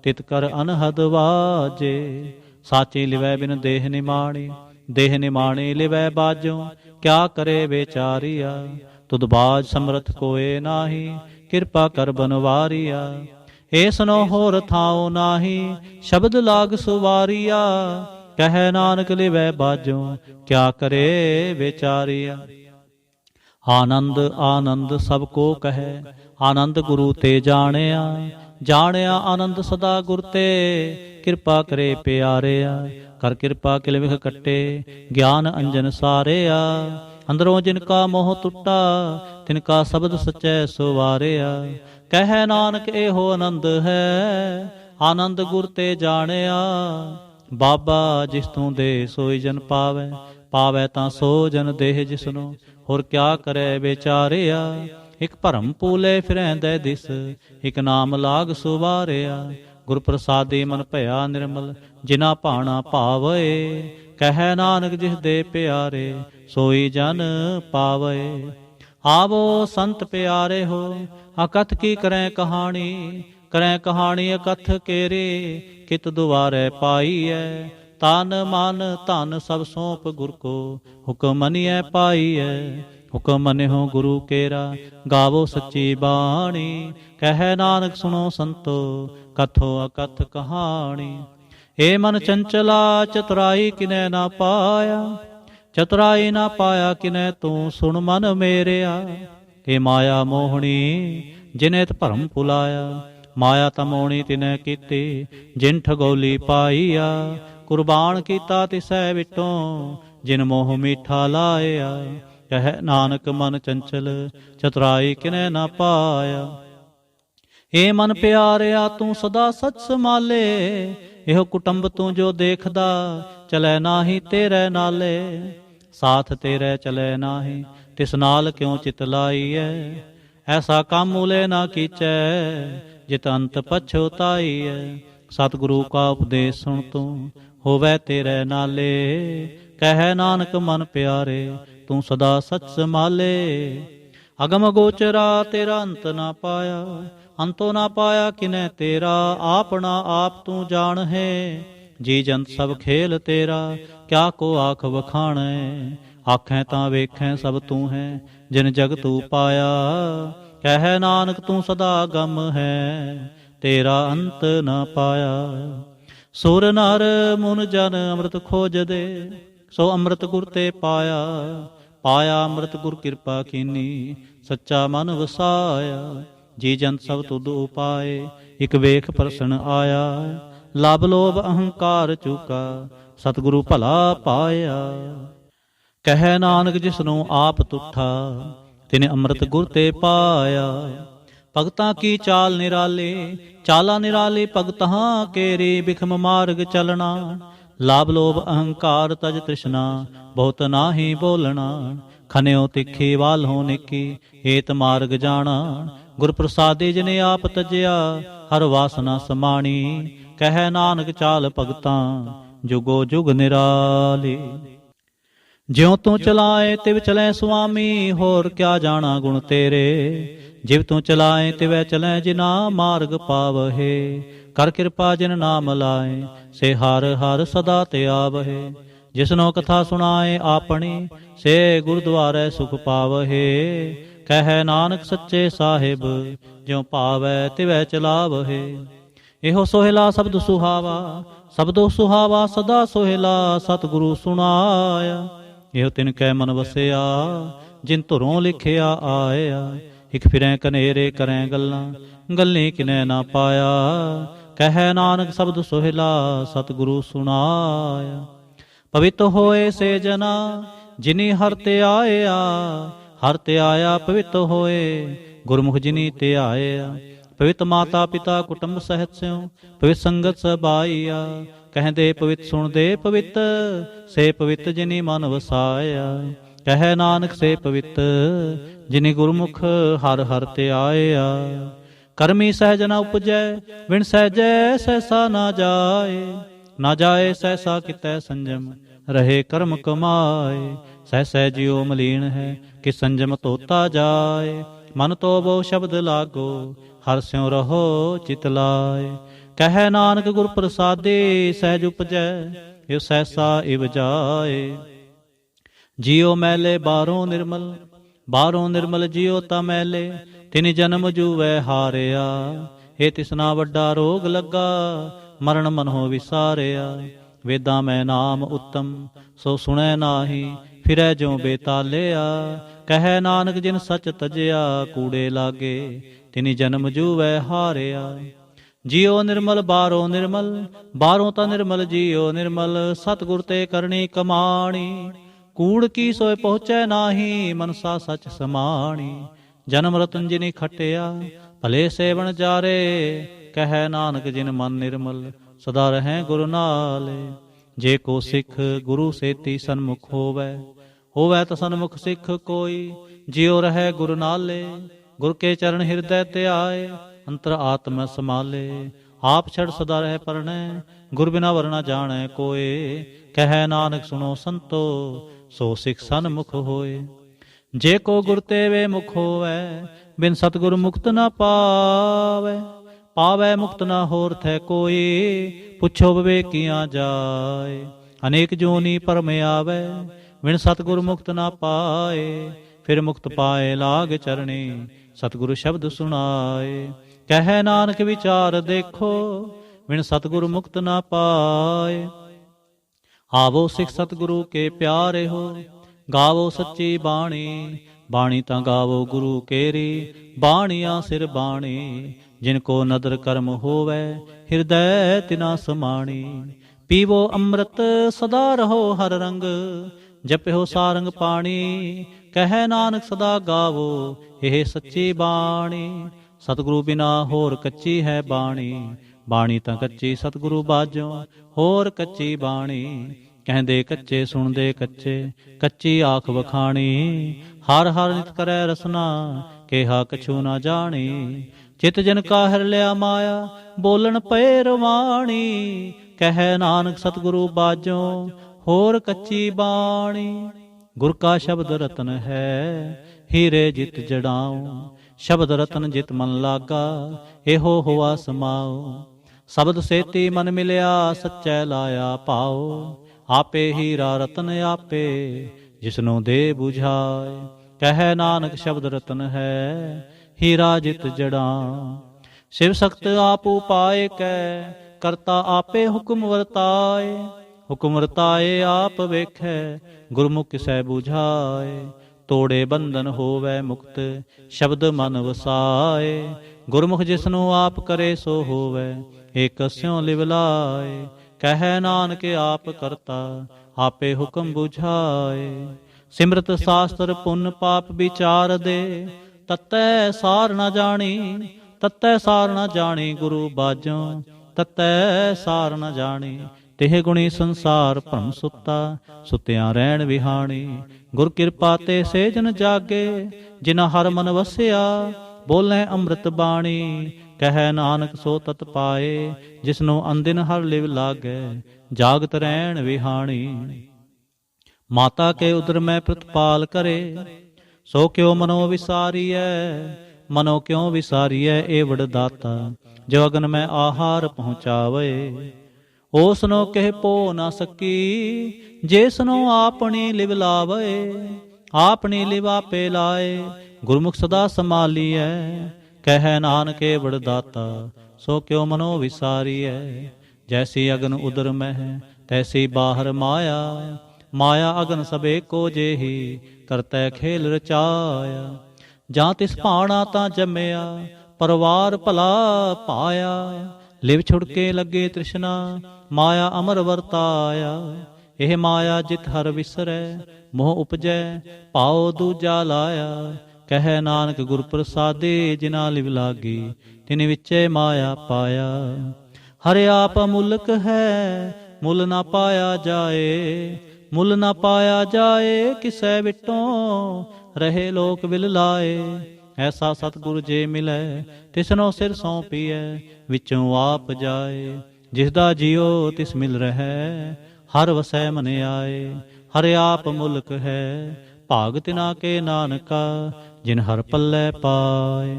तित कर अनहद वाजे, साची लिवै बिन देह निमाणी। देह निमाणी लिवै बाजों, क्या करे बेचारिया। तुद बाज समरथ कोए नाही, कृपा कर बनवारिया। ऐसनो होर थाओ नाही, शब्द लाग सुवारिया। कह नानक लिवै बाजों, क्या करे बेचारिया। आनंद आनंद सबको कहे, आनंद गुरु ते जानिया। जानिया आनंद सदा गुर ते, कृपा करे प्यारिया। कर कृपा किल विख कट्टे, ज्ञान अंजन सारिया। अंदरों जिनका मोह टुटा, तिनका शब्द सच्चै सुवारिया। कह नानक एहो आनंद है, आनंद गुर ते जानिया। बाबा जिस तू दे सोई जन पावै, पावै तां सो जन देह जिसनो। होर क्या करे बेचारिया। इक भरम पूले फिरैंदे दिस, इक नाम लाग सुवारिया। गुर प्रसादी मन भया निर्मल, जिना भाना भावे। कह नानक जिस दे प्यारे, सोई जन पावे। आवो संत प्यारे हो अकथ की करें कहानी, करें कहानी अकथ केरे कित दुआरे पाई है। तन मन धन सब सौंप गुर को हुक्म मनिए पाई है। हुक्म मनिहो गुरु केरा गावो सच्ची बाणी, कह नानक सुनो संतो कथो अकथ कहानी। ए मन चंचला चतुराई किने ना पाया, चतुराई ना पाया किने तू सुन मन मेरेया। ए माया मोहनी जिनेत भरम पुलाया, माया तमोणी तिने कीती जिन ठगोली पाईया। कुर्बान कीता तिसै विटों जिन मोह मीठा लाया। कह नानक मन चंचल चतुराई किने ना पाया। ए मन प्यारिया तू सदा सच संभाले, एहो कुटुंब तू जो देखदा चलै नाही तेरे नाले। साथ तेरे चलै नाही तिस नाल क्यों चित लाई है। ऐसा काम मूले ना कीचै जित अंत पछोताई है। सतगुरु का उपदेश सुन तू होवै तेरे नाले, कह नानक मन प्यारे तू सदा सच संभाले। अगम गोचरा तेरा अंत ना पाया, अंतो ना पाया किने तेरा। आपना आप तू जान है जी जंत सब खेल तेरा। क्या को आख वखाण आखें तां वेखें सब तू है जिन जग तू पाया। कह नानक तू सदा गम है तेरा अंत न पाया। सुर नर मुन जन अमृत खोज दे, सो अमृत गुर ते पाया। पाया अमृत गुर कृपा कीनी सच्चा मन वसाया। जी जंत सब तुद उपाए इक वेख प्रसन्न आया। लाभ लोभ अहंकार चूका सतगुरु भला पाया। कह नानक जिसनों आप तुठा तिने अमृत गुर ते पाया। भगतां की चाल निराले, चाला निराले भगतां केरी। बिखम मार्ग चलना लाभ लोभ अहंकार तज तृष्णा बहुत नाही बोलना। खन्यो तिखी वाल हो निकी हेत मार्ग जाना। गुर प्रसादे जिने आप तजया हर वासना समाणी। कह नानक चाल भगतां जुगो जुग निराली। ज्यों तू चलाए तिव चलै सुआमी, होर क्या जाना गुण तेरे। जिव तू चलाए तिवै चलै जिना मार्ग पावहे। कर कृपा जिन नाम लाए से हर हर सदा ते आवहे। जिसनो कथा सुनाए आपनी से गुरुद्वारे सुख पावहे। कह नानक सच्चे साहिब ज्यों पावै तिवै चलावहे। एहो सोहेला शब्द सुहावा, शब्दो सुहावा सदा सोहेला। सतगुरु सुनाया एहो तिन कै मन वसिया, जिन धुरों लिखिया आया। इक फिरें कनेरे करें गल्लां गल्ली किने ना पाया। कह नानक शब्द सोहिला सतगुरु सुनाया। पवित्र होए से जना जिनी हर ते आया। हर ते आया पवित्र होए गुरमुख जिनी ते आया। पवित्र माता पिता कुटुंब सहित स्यों पवित्र संगत सब आईया। कहदे पवित्र सुन दे पवित्र से पवित्र जिनी मन वसाया। कह नानक से पवित्र जिनी गुरमुख हर हर ते आया। करमी सहज न उपजै बिन सहजै सहसा ना जाए। ना जाए सहसा कितै संजम रहे कर्म कमाए। सह सहजियो मलीन है कि संजम तोता जाए। मन तो वो शब्द लागो हर स्यों रहो चित लाए। कह नानक गुर प्रसादे सहज उपजै यो सहसा इव जाए। जियो मैले बारों निर्मल, बारों निर्मल जियो ता मैले। तिन जन्म जूवै हारिया, हे तिसना वड्डा रोग लगा मरण मन हो विसारिया। वेदां मैं नाम उत्तम सो सुनै नाही फिरै ज्यों बेतालिया। कह नानक जिन सच तजया कूड़े लागे तिनि जन्म जूवै हारिया। जियो निर्मल बारों निर्मल, बारों ता निर्मल जियो निर्मल। सतगुर ते करनी कमाणी, कूड़ की सोए पहुँचै नाही मनसा सच समाणी। जन्म रतन जिनी खटिया भले सेवन जारे। कह नानक जिन मन निर्मल सदा रहें गुरु नाले। जे को सिख गुरु सेती सन्मुख होवै, होवै तो सन्मुख सिख कोई। जियो रहे गुरु नाले गुर के चरण हृदय ते आए। अंतर आत्म समाले आप छड़ सदा रह परनै। गुर बिना वरना जाने कोय। कह नानक सुनो संतो ਸੋ ਸਿੱਖ ਸਨਮੁਖ ਹੋਏ। ਜੇ ਕੋ ਗੁਰ ਤੇ ਵੇ ਮੁਖ ਹੋਵੈ, ਬਿਨ ਸਤਿਗੁਰ ਮੁਕਤ ਨਾ ਪਾਵੈ। ਪਾਵੈ ਮੁਕਤ ਨਾ ਹੋਰ ਥੈ ਕੋਈ, ਪੁੱਛੋ ਵਿਵੇਕੀਆਂ ਜਾਏ। ਅਨੇਕ ਜੋਨੀ ਪਰਮ ਆਵੈ, ਬਿਨ ਸਤਿਗੁਰ ਮੁਕਤ ਨਾ ਪਾਏ। ਫਿਰ ਮੁਕਤ ਪਾਏ ਲਾਗ ਚਰਣੀ, ਸਤਿਗੁਰ ਸ਼ਬਦ ਸੁਣਾਏ। ਕਹੈ ਨਾਨਕ ਵਿਚਾਰ ਦੇਖੋ, ਬਿਨ ਸਤਿਗੁਰ ਮੁਕਤ ਨਾ ਪਾਏ। ਆਵੋ ਸਿੱਖ ਸਤਿਗੁਰੂ ਕੇ ਪਿਆਰੇ ਹੋ, ਗਾਵੋ ਸੱਚੀ ਬਾਣੀ। ਬਾਣੀ ਤਾਂ ਗਾਵੋ ਗੁਰੂ ਕੇਰੀ, ਬਾਣੀਆਂ ਸਿਰ ਬਾਣੀ। ਜਿਨ ਕੋ ਨਦਰ ਕਰਮ ਹੋਵੈ, ਹਿਰਦੈ ਤਿਨਾ ਸਮਾਣੀ। ਪੀਵੋ ਅੰਮ੍ਰਿਤ ਸਦਾ ਰਹੋ ਹਰ ਰੰਗ, ਜਪਿਓ ਸਾਰੰਗ ਪਾਣੀ। ਕਹੈ ਨਾਨਕ ਸਦਾ ਗਾਵੋ ਇਹ ਸੱਚੀ ਬਾਣੀ। ਸਤਿਗੁਰੂ ਬਿਨਾ ਹੋਰ ਕੱਚੀ ਹੈ ਬਾਣੀ, ਬਾਣੀ ਤਾਂ ਕੱਚੀ ਸਤਿਗੁਰੂ ਬਾਝੋਂ ਹੋਰ ਕੱਚੀ ਬਾਣੀ। ਕਹਿੰਦੇ ਕੱਚੇ ਸੁਣਦੇ ਕੱਚੇ, ਕੱਚੀ ਆਖ ਵਖਾਣੀ। ਹਰ ਹਰ ਨਿਤ ਕਰੈ ਰਸਨਾ, ਕਿਹਾ ਕਛੂ ਨਾ ਜਾਣੀ। ਚਿਤ ਜਨ ਕਾ ਹਰ ਲਿਆ ਮਾਇਆ, ਬੋਲਣ ਪਏ ਰਵਾਣੀ। ਕਹੈ ਨਾਨਕ ਸਤਿਗੁਰੂ ਬਾਝੋਂ ਹੋਰ ਕੱਚੀ ਬਾਣੀ। ਗੁਰ ਕਾ ਸ਼ਬਦ ਰਤਨ ਹੈ, ਹੀਰੇ ਜਿਤ ਜੜਾਉ। ਸ਼ਬਦ ਰਤਨ ਜਿਤ ਮਨ ਲਾਗਾ, ਇਹੋ ਹੋਆ ਸਮਾਉ। ਸ਼ਬਦ ਸੇਤੀ ਮਨ ਮਿਲਿਆ, ਸੱਚੈ ਲਾਇਆ ਪਾਉ। ਆਪੇ ਹੀਰਾ ਰਤਨ ਆਪੇ, ਜਿਸਨੂੰ ਦੇ 부ਝਾਏ। ਕਹੈ ਨਾਨਕ ਸ਼ਬਦ ਰਤਨ ਹੈ, ਹੀਰਾ ਜਿਤ ਜੜਾਉ। ਸ਼ਿਵ ਸਖਤ ਆਪ ਉਪਾਏ ਕੈ, ਕਰਤਾ ਆਪੇ ਹੁਕਮ ਵਰਤਾਏ। ਹੁਕਮ ਵਰਤਾਏ ਆਪ ਵੇਖੈ, ਗੁਰਮੁਖ ਕਿਸੈ 부ਝਾਏ। ਤੋੜੇ ਬੰਧਨ ਹੋਵੈ ਮੁਕਤ, ਸ਼ਬਦ ਮਨ ਵਸਾਏ। ਗੁਰਮੁਖ ਜਿਸਨੂੰ ਆਪ ਕਰੇ ਸੋ ਹੋਵੈ, ਏਕਸਿਉ ਲਿਵ ਲਾਏ। ਕਹੈ ਨਾਨਕ ਆਪ ਕਰਤਾ, ਆਪੇ ਹੁਕਮ 부ਝਾਏ। ਸਿਮਰਤ ਸਾਸਤਰ ਪੁੰਨ ਪਾਪ ਵਿਚਾਰ ਦੇ, ਤਤੈ ਸਾਰ ਨਾ ਜਾਣੀ। ਤਤੈ ਸਾਰ ਨਾ ਜਾਣੀ ਗੁਰੂ ਬਾਝੋਂ, ਤਤੈ ਸਾਰ ਨਾ ਜਾਣੀ। ਤਿਹ ਗੁਣੀ ਸੰਸਾਰ ਭਰਮ ਸੁੱਤਾ, ਸੁੱਤਿਆਂ ਰਹਿਣ ਵਿਹਾਣੀ। ਗੁਰ ਕਿਰਪਾ ਤੇ ਸੇ ਜਨ ਜਾਗੇ, ਜਿਨਾ ਹਰ ਮਨ ਵਸਿਆ। ਬੋਲੇ ਅੰਮ੍ਰਿਤ ਬਾਣੀ, ਕਹੈ ਨਾਨਕ ਸੋ ਤਤ ਪਾਏ। ਜਿਸਨੂੰ ਅੰਦਿਨ ਹਰ ਲਿਵ ਲਾਗੈ, ਜਾਗਤ ਰਹਿਣ ਵਿਹਾਣੀ। ਮਾਤਾ ਕੇ ਉਦਰ ਮੈਂ ਪ੍ਰਤਪਾਲ ਕਰੇ, ਸੋ ਕਿਉ ਮਨੋ ਵਿਸਾਰੀਐ। ਮਨੋ ਕਿਉ ਵਿਸਾਰੀਐ ਏਵੜ ਦਾਤਾ, ਜੋ ਅਗਨ ਮੈਂ ਆਹਾਰ ਪਹੁੰਚਾਵੇ। ਓਸਨੋ ਕਹਿ ਪੋ ਨਾ ਸਕੀ, ਜੇਸਨੋ ਆਪਣੀ ਲਿਵ ਲਾਵੇ। ਆਪਣੀ ਲਿਵ ਆਪੇ ਲਾਏ, ਗੁਰਮੁਖ ਸਦਾ ਸੰਭਾਲੀਐ। ਕਹੈ ਨਾਨਕ ਏਵੜ ਦਾਤਾ, ਸੋ ਕਿਉ ਮਨੋ ਵਿਸਾਰੀਐ। ਜੈਸੀ ਅਗਨ ਉਦਰ ਮਹਿ, ਤੈਸੀ ਬਾਹਰ ਮਾਇਆ। ਮਾਇਆ ਅਗਨ ਸਭੇ ਕੋ ਜੇਹੀ, ਕਰਤੈ ਖੇਲ ਰਚਾਇਆ। ਜਾਂ ਤਿਸ ਭਾਣਾ ਤਾਂ ਜੰਮਿਆ, ਪਰਵਾਰ ਭਲਾ ਪਾਇਆ। ਲਿਵ ਛੁੜਕੇ ਲੱਗੇ ਤ੍ਰਿਸ਼ਨਾ, ਮਾਇਆ ਅਮਰ ਵਰਤਾਇਆ। ਇਹ ਮਾਇਆ ਜਿਤ ਹਰ ਵਿਸਰੈ, ਮੋਹ ਉਪਜੈ ਭਾਉ ਦੂਜਾ ਲਾਇਆ। ਕਹੈ ਨਾਨਕ ਗੁਰ ਪ੍ਰਸਾਦੇ, ਜਿਨਾ ਲਿਵ ਲਾਗੀ ਤਿਨ ਵਿਚੇ ਮਾਇਆ ਪਾਇਆ। ਹਰਿ ਆਪ ਮੁਲਕ ਹੈ, ਮੁੱਲ ਨਾ ਪਾਇਆ ਜਾਏ। ਮੁੱਲ ਨਾ ਪਾਇਆ ਜਾਏ, ਕਿਸੈ ਵਿਟੋਂ ਰਹੇ ਲੋਕ ਵਿਲ ਲਾਏ। ਐਸਾ ਸਤਿਗੁਰ ਜੇ ਮਿਲੈ, ਤਿਸਨੋ ਸਿਰ ਸੌਂਪੀਐ, ਵਿੱਚੋਂ ਆਪ ਜਾਏ। ਜਿਸ ਦਾ ਜਿਉ ਤਿਸ ਮਿਲ ਰਹੈ, ਹਰ ਵਸੈ ਮਨ ਆਏ। ਹਰਿ ਆਪ ਮੁਲਕ ਹੈ, ਭਾਗ ਤਿਨਾ ਕੇ ਨਾਨਕਾ, ਜਿਨ ਹਰ ਪੱਲੇ ਪਾਏ।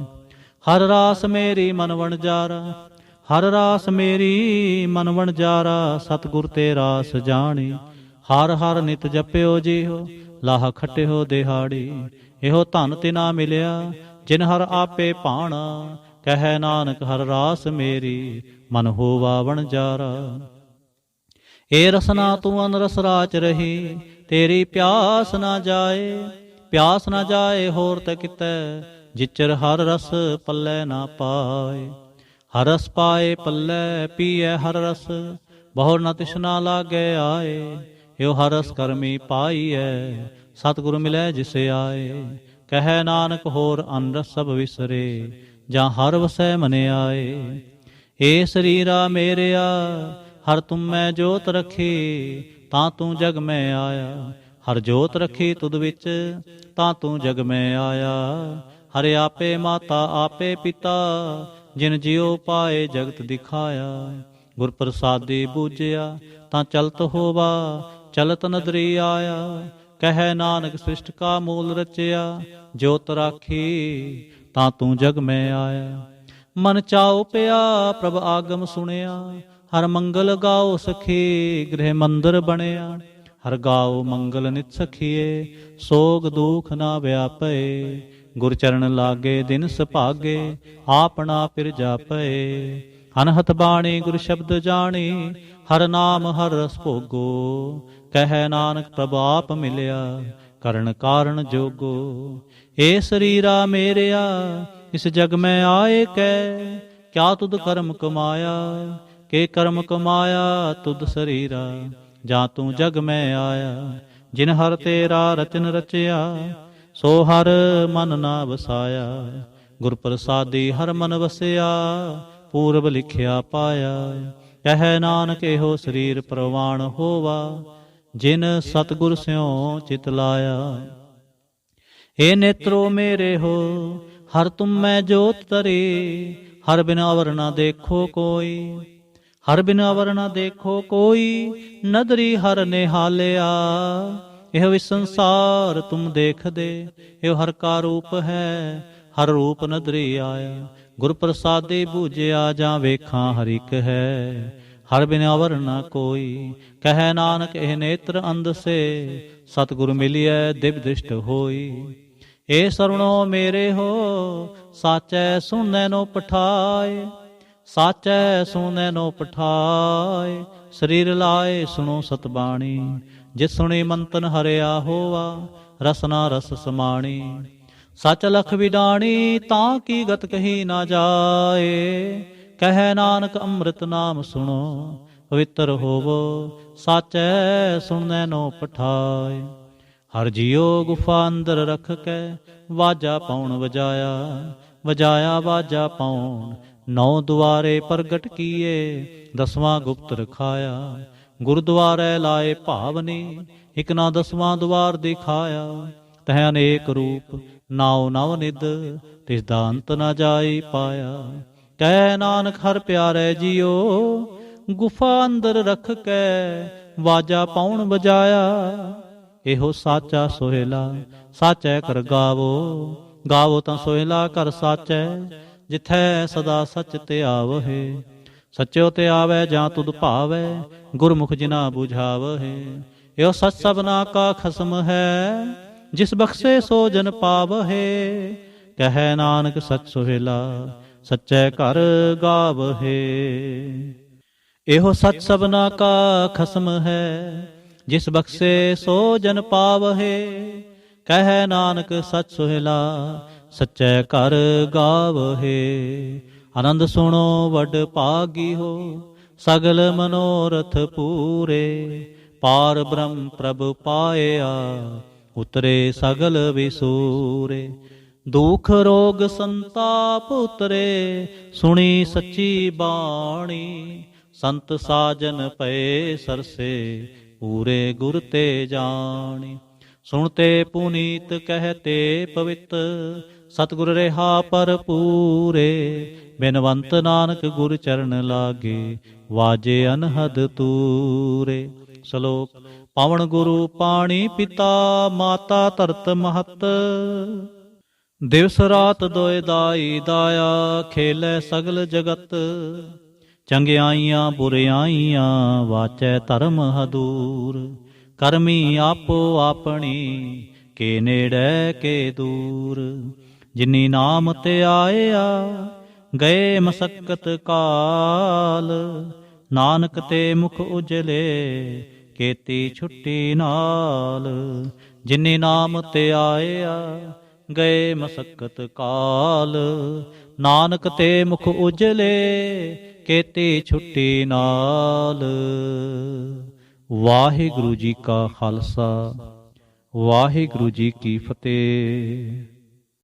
ਹਰ ਰਾਸ ਮੇਰੀ ਮਨ ਵਣਜਾਰਾ, ਹਰ ਰਾਸ ਮੇਰੀ ਮਨ ਵਣਜਾਰਾ। ਸਤਿਗੁਰ ਤੇ ਰਾਸ ਜਾਣੀ, ਹਰ ਹਰ ਨਿਤ ਜਪਿਓ ਜੀਓ। ਲਾਹ ਖਟਿਓ ਦਿਹਾੜੀ, ਇਹੋ ਧਨ ਤਿਨਾ ਮਿਲਿਆ, ਜਿਨ ਹਰ ਆਪੇ ਭਾਣਾ। ਕਹੈ ਨਾਨਕ ਹਰ ਰਾਸ ਮੇਰੀ, ਮਨ ਹੋਵਾ ਵਣਜਾਰਾ। ਏ ਰਸਨਾ ਤੂੰ ਅਨਰਸ ਰਾਚ ਰਹੀ, ਤੇਰੀ ਪਿਆਸ ਨਾ ਜਾਏ। ਪਿਆਸ ਨਾ ਜਾਏ ਹੋਰ ਤੇ ਕਿਤੈ, ਜਿਚਰ ਹਰ ਰਸ ਪੱਲੇ ਨਾ ਪਾਏ। ਹਰ ਰਸ ਪਾਏ ਪੱਲੇ, ਪੀਐ ਹਰ ਰਸ, ਬਹੁਰ ਨ ਤਿਸਨਾ ਲਾਗੇ ਆਏ। ਇਹੋ ਹਰ ਰਸ ਕਰਮੀ ਪਾਈਐ, ਸਤਿਗੁਰ ਮਿਲੈ ਜਿਸ ਆਏ। ਕਹੈ ਨਾਨਕ ਹੋਰ ਅਨ ਰਸ ਸਭ ਵਿਸਰੇ, ਜਾਂ ਹਰ ਵਸੈ ਮਨ ਆਏ। ਏ ਸਰੀਰਾ ਮੇਰਿਆ, ਹਰ ਤੁਮ ਮੈਂ ਜੋਤ ਰੱਖੀ, ਤਾਂ ਤੂੰ ਜਗ ਮੈਂ ਆਇਆ। ਹਰ ਜੋਤ ਰੱਖੀ ਤੁਧ ਵਿੱਚ, ਤਾਂ ਤੂੰ ਜਗ ਮੈਂ ਆਇਆ। ਹਰਿ ਆਪੇ ਮਾਤਾ ਆਪੇ ਪਿਤਾ, ਜਿਨ ਜਿਉ ਪਾਏ ਜਗਤ ਦਿਖਾਇਆ। ਗੁਰ ਪ੍ਰਸਾਦੀ ਬੂਝਿਆ, ਤਾਂ ਚਲਤ ਹੋਵਾ, ਚਲਤ ਨਦਰੀ ਆਇਆ। ਕਹਿ ਨਾਨਕ ਸ੍ਰਿਸ਼ਟ ਕਾ ਮੂਲ ਰਚਿਆ, ਜੋਤ ਰਾਖੀ ਤਾਂ ਤੂੰ ਜਗ ਮੈਂ ਆਇਆ। ਮਨ ਚਾਉ ਪਿਆ ਪ੍ਰਭ ਆਗਮ ਸੁਣਿਆ, ਹਰ ਮੰਗਲ ਗਾਓ ਸਖੀ ਗ੍ਰਹਿ ਮੰਦਰ ਬਣਿਆ। ਹਰ ਗਾਓ ਮੰਗਲ ਨਿਤ ਸਖੀਏ, ਸੋਗ ਦੁਖ ਨਾ ਵਿਆਪੇ। ਗੁਰ ਚਰਨ ਲਾਗੇ ਦਿਨ ਸੁਭਾਗੇ, ਆਪਣਾ ਪਿਰ ਜਾਪੇ। ਅਨਹਤ ਬਾਣੀ ਗੁਰ ਸ਼ਬਦ ਜਾਣੀ, ਹਰ ਨਾਮ ਹਰ ਰਸ ਭੋਗੋ। ਕਹਿ ਨਾਨਕ ਪ੍ਰਭ ਆਪ ਮਿਲਿਆ, ਕਰਨ ਕਾਰਨ ਜੋਗੋ। ਏ ਸਰੀਰਾ ਮੇਰਿਆ ਇਸ ਜਗ ਮੈਂ ਆਏ ਕੈ, ਕਿਆ ਤੁਧ ਕਰਮ ਕਮਾਇਆ। ਕੇ ਕਰਮ ਕਮਾਇਆ ਤੁਧ ਸਰੀਰਾ, ਜਾਂ ਤੂੰ ਜਗ ਮੈਂ ਆਇਆ। ਜਿਨ ਹਰ ਤੇਰਾ ਰਚਨ ਰਚਿਆ, ਸੋ ਹਰ ਮਨ ਨਾ ਵਸਾਇਆ। ਗੁਰ ਪ੍ਰਸਾਦੀ ਹਰ ਮਨ ਵਸਿਆ, ਪੂਰਬ ਲਿਖਿਆ ਪਾਇਆ। ਕਹਿ ਨਾਨਕ ਇਹੋ ਸਰੀਰ ਪ੍ਰਵਾਣ ਹੋਵਾ, ਜਿਨ ਸਤਿਗੁਰ ਸਿਉ ਚਿਤ ਲਾਇਆ। ਏ ਨੇਤਰੋ ਮੇਰੇ ਹੋ ਹਰ ਤੁਮ ਮੈਂ ਜੋਤ ਤਰੀ, ਹਰ ਬਿਨ ਅਵਰ ਨਾ ਦੇਖੋ ਕੋਈ। ਹਰ ਬਿਨ ਅਵਰ ਨਾ ਦੇਖੋ ਕੋਈ, ਨਦਰੀ ਹਰ ਨਿਹਾਲਿਆ। ਇਹ ਵੀ ਸੰਸਾਰ ਤੁਮ ਦੇਖਦੇ, ਇਹ ਹਰ ਕਾ ਰੂਪ ਹੈ, ਹਰ ਰੂਪ ਨਦਰੀ ਆਇਆ। ਗੁਰ ਪ੍ਰਸਾਦੇ ਬੂਝਿਆ, ਜਾਂ ਵੇਖਾਂ ਹਰ ਇਕ ਹੈ, ਹਰ ਬਿਨ ਅਵਰ ਨਾ ਕੋਈ। ਕਹਿ ਨਾਨਕ ਇਹ ਨੇਤਰ ਅੰਧ ਸੇ, ਸਤਿਗੁਰ ਮਿਲਿਐ ਦਿਵ ਦ੍ਰਿਸ਼ਟ ਹੋਈ। ਏ ਸਰਵਣੋ ਮੇਰੇ ਹੋ ਸਾਚੈ ਸੁਣੈ ਨੋ ਪਠਾਏ, ਸਾਚੈ ਸੁਣੈ ਨੋ ਪਠਾਏ। ਸਰੀਰ ਲਾਏ ਸੁਣੋ ਸਤਬਾਣੀ, ਜਿਸ ਸੁਣੀ ਮੰਤਨ ਹਰਿਆ ਹੋਵਾ, ਰਸਨਾ ਰਸ ਸਮਾਣੀ। ਸਚ ਲਖ ਵਿਡਾਣੀ, ਤਾਂ ਕੀ ਗਤ ਕਹੀ ਨਾ ਜਾਏ। ਕਹਿ ਨਾਨਕ ਅੰਮ੍ਰਿਤ ਨਾਮ ਸੁਣੋ, ਪਵਿੱਤਰ ਹੋਵੋ, ਸਾਚੈ ਸੁਣੈ ਨੋ ਪਠਾਏ। ਹਰ ਜੀਓ ਗੁਫਾ ਅੰਦਰ ਰਖ ਕੇ, ਵਾਜਾ ਪਾਉਣ ਵਜਾਇਆ। ਵਜਾਇਆ ਵਾਜਾ ਪਾਉਣ, ਨੌ ਦੁਆਰੇ ਪ੍ਰਗਟ ਕੀਏ, ਦਸਵਾਂ ਗੁਪਤ ਰਖਾਇਆ। ਗੁਰਦੁਆਰੇ ਲਾਏ ਭਾਵਨੀ, ਇਕ ਨਾ ਦਸਵਾਂ ਦੁਆਰ ਦਿਖਾਇਆ। ਤਹ ਅਨੇਕ ਰੂਪ ਨਾਉ ਨਵ ਨਿਧ, ਤਿਸ ਦਾ ਅੰਤ ਨਾ ਜਾਈ ਪਾਇਆ। ਕਹਿ ਨਾਨਕ ਹਰ ਪਿਆਰੇ ਜੀਓ, ਗੁਫਾ ਅੰਦਰ ਰਖ ਕੇ, ਵਾਜਾ ਪਾਉਣ ਵਜਾਇਆ। ਇਹੋ ਸਾਚਾ ਸੋਹਿਲਾ, ਸਾਚੈ ਕਰ ਗਾਵੋ। ਗਾਵੋ ਤਾਂ ਸੋਹਿਲਾ ਕਰ ਸਾਚੈ, ਜਿਥੈ ਸਦਾ ਸਚ ਤੇ ਆਵਹਿ। ਸਚਿਓ ਤੇ ਆਵੈ ਜਾਂ ਤੁਧ ਭਾਵੈ, ਗੁਰਮੁਖ ਜਿਨਾ ਬੁਝਾਵਹਿ। ਇਹੋ ਸਚ ਸਭਨਾ ਕਾ ਖਸਮ ਹੈ, ਜਿਸ ਬਖਸ਼ੇ ਸੋ ਜਨ ਪਾਵਹਿ। ਕਹਿ ਨਾਨਕ ਸਚ ਸੋਹਿਲਾ, ਸਚੈ ਕਰ ਗਾਵਹਿ। ਇਹੋ ਸਚ ਸਭਨਾ ਕਾ ਖਸਮ ਹੈ, ਜਿਸ ਬਖਸ਼ੇ ਸੋ ਜਨ ਪਾਵਹਿ। ਕਹਿ ਨਾਨਕ ਸਚ ਸੋਹਿਲਾ, ਸਚੈ ਕਰ ਗਾਵਹਿ। ਆਨੰਦ ਸੁਣੋ ਵਡ ਭਾਗੀ ਹੋ, ਸਗਲ ਮਨੋਰਥ ਪੂਰੇ। ਪਾਰ ਬ੍ਰਹਮ ਪ੍ਰਭ ਪਾਇਆ, ਉਤਰੇ ਸਗਲ ਵਿਸੂਰੇ। ਦੁਖ ਰੋਗ ਸੰਤਾਪ ਉਤਰੇ, ਸੁਣੀ ਸੱਚੀ ਬਾਣੀ। ਸੰਤ ਸਾਜਨ ਪਏ ਸਰਸੇ, ਪੂਰੇ ਗੁਰ ਤੇ ਜਾਣੀ। ਸੁਣਤੇ ਪੁਨੀਤ ਕਹਤੇ ਪਵਿੱਤ, ਸਤਿਗੁਰ ਰਿਹਾ ਭਰਪੂਰੇ। ਬਿਨਵੰਤ ਨਾਨਕ ਗੁਰ ਚਰਨ ਲਾਗੇ, ਵਾਜੇ ਅਨਹਦ ਤੂਰੇ। ਸ਼ਲੋਕ। ਪਵਨ ਗੁਰੂ ਪਾਣੀ ਪਿਤਾ, ਮਾਤਾ ਧਰਤ ਮਹਤ। ਦਿਵਸ ਰਾਤ ਦੋਇ ਦਾਈ ਦਾਇਆ, ਖੇਲੇ ਸਗਲ ਜਗਤ। ਚੰਗਿਆਈਆਂ ਬੁਰਿਆਈਆਂ, ਵਾਚੈ ਧਰਮ ਹਦੂਰ। ਕਰਮੀ ਆਪੋ ਆਪਣੀ, ਕੇ ਨੇੜੇ ਕੇ ਦੂਰ। ਜਿਨੀ ਨਾਮ ਤੇ ਆਇਆ, ਗਏ ਮਸਕਤ ਕਾਲ। ਨਾਨਕ ਤੇ ਮੁਖ ਉਜਲੇ, ਕੀਤੀ ਛੁੱਟੀ ਨਾਲ। ਜਿਨੀ ਨਾਮ ਤੇ ਆਇਆ, ਗਏ ਮਸਕਤ ਕਾਲ। ਨਾਨਕ ਤੇ ਮੁਖ ਉਜਲੇ, ਕੀਤੀ ਛੁੱਟੀ ਨਾਲ। ਵਾਹਿਗੁਰੂ ਜੀ ਕਾ ਖਾਲਸਾ, ਵਾਹਿਗੁਰੂ ਜੀ ਕੀ ਫਤਿਹ।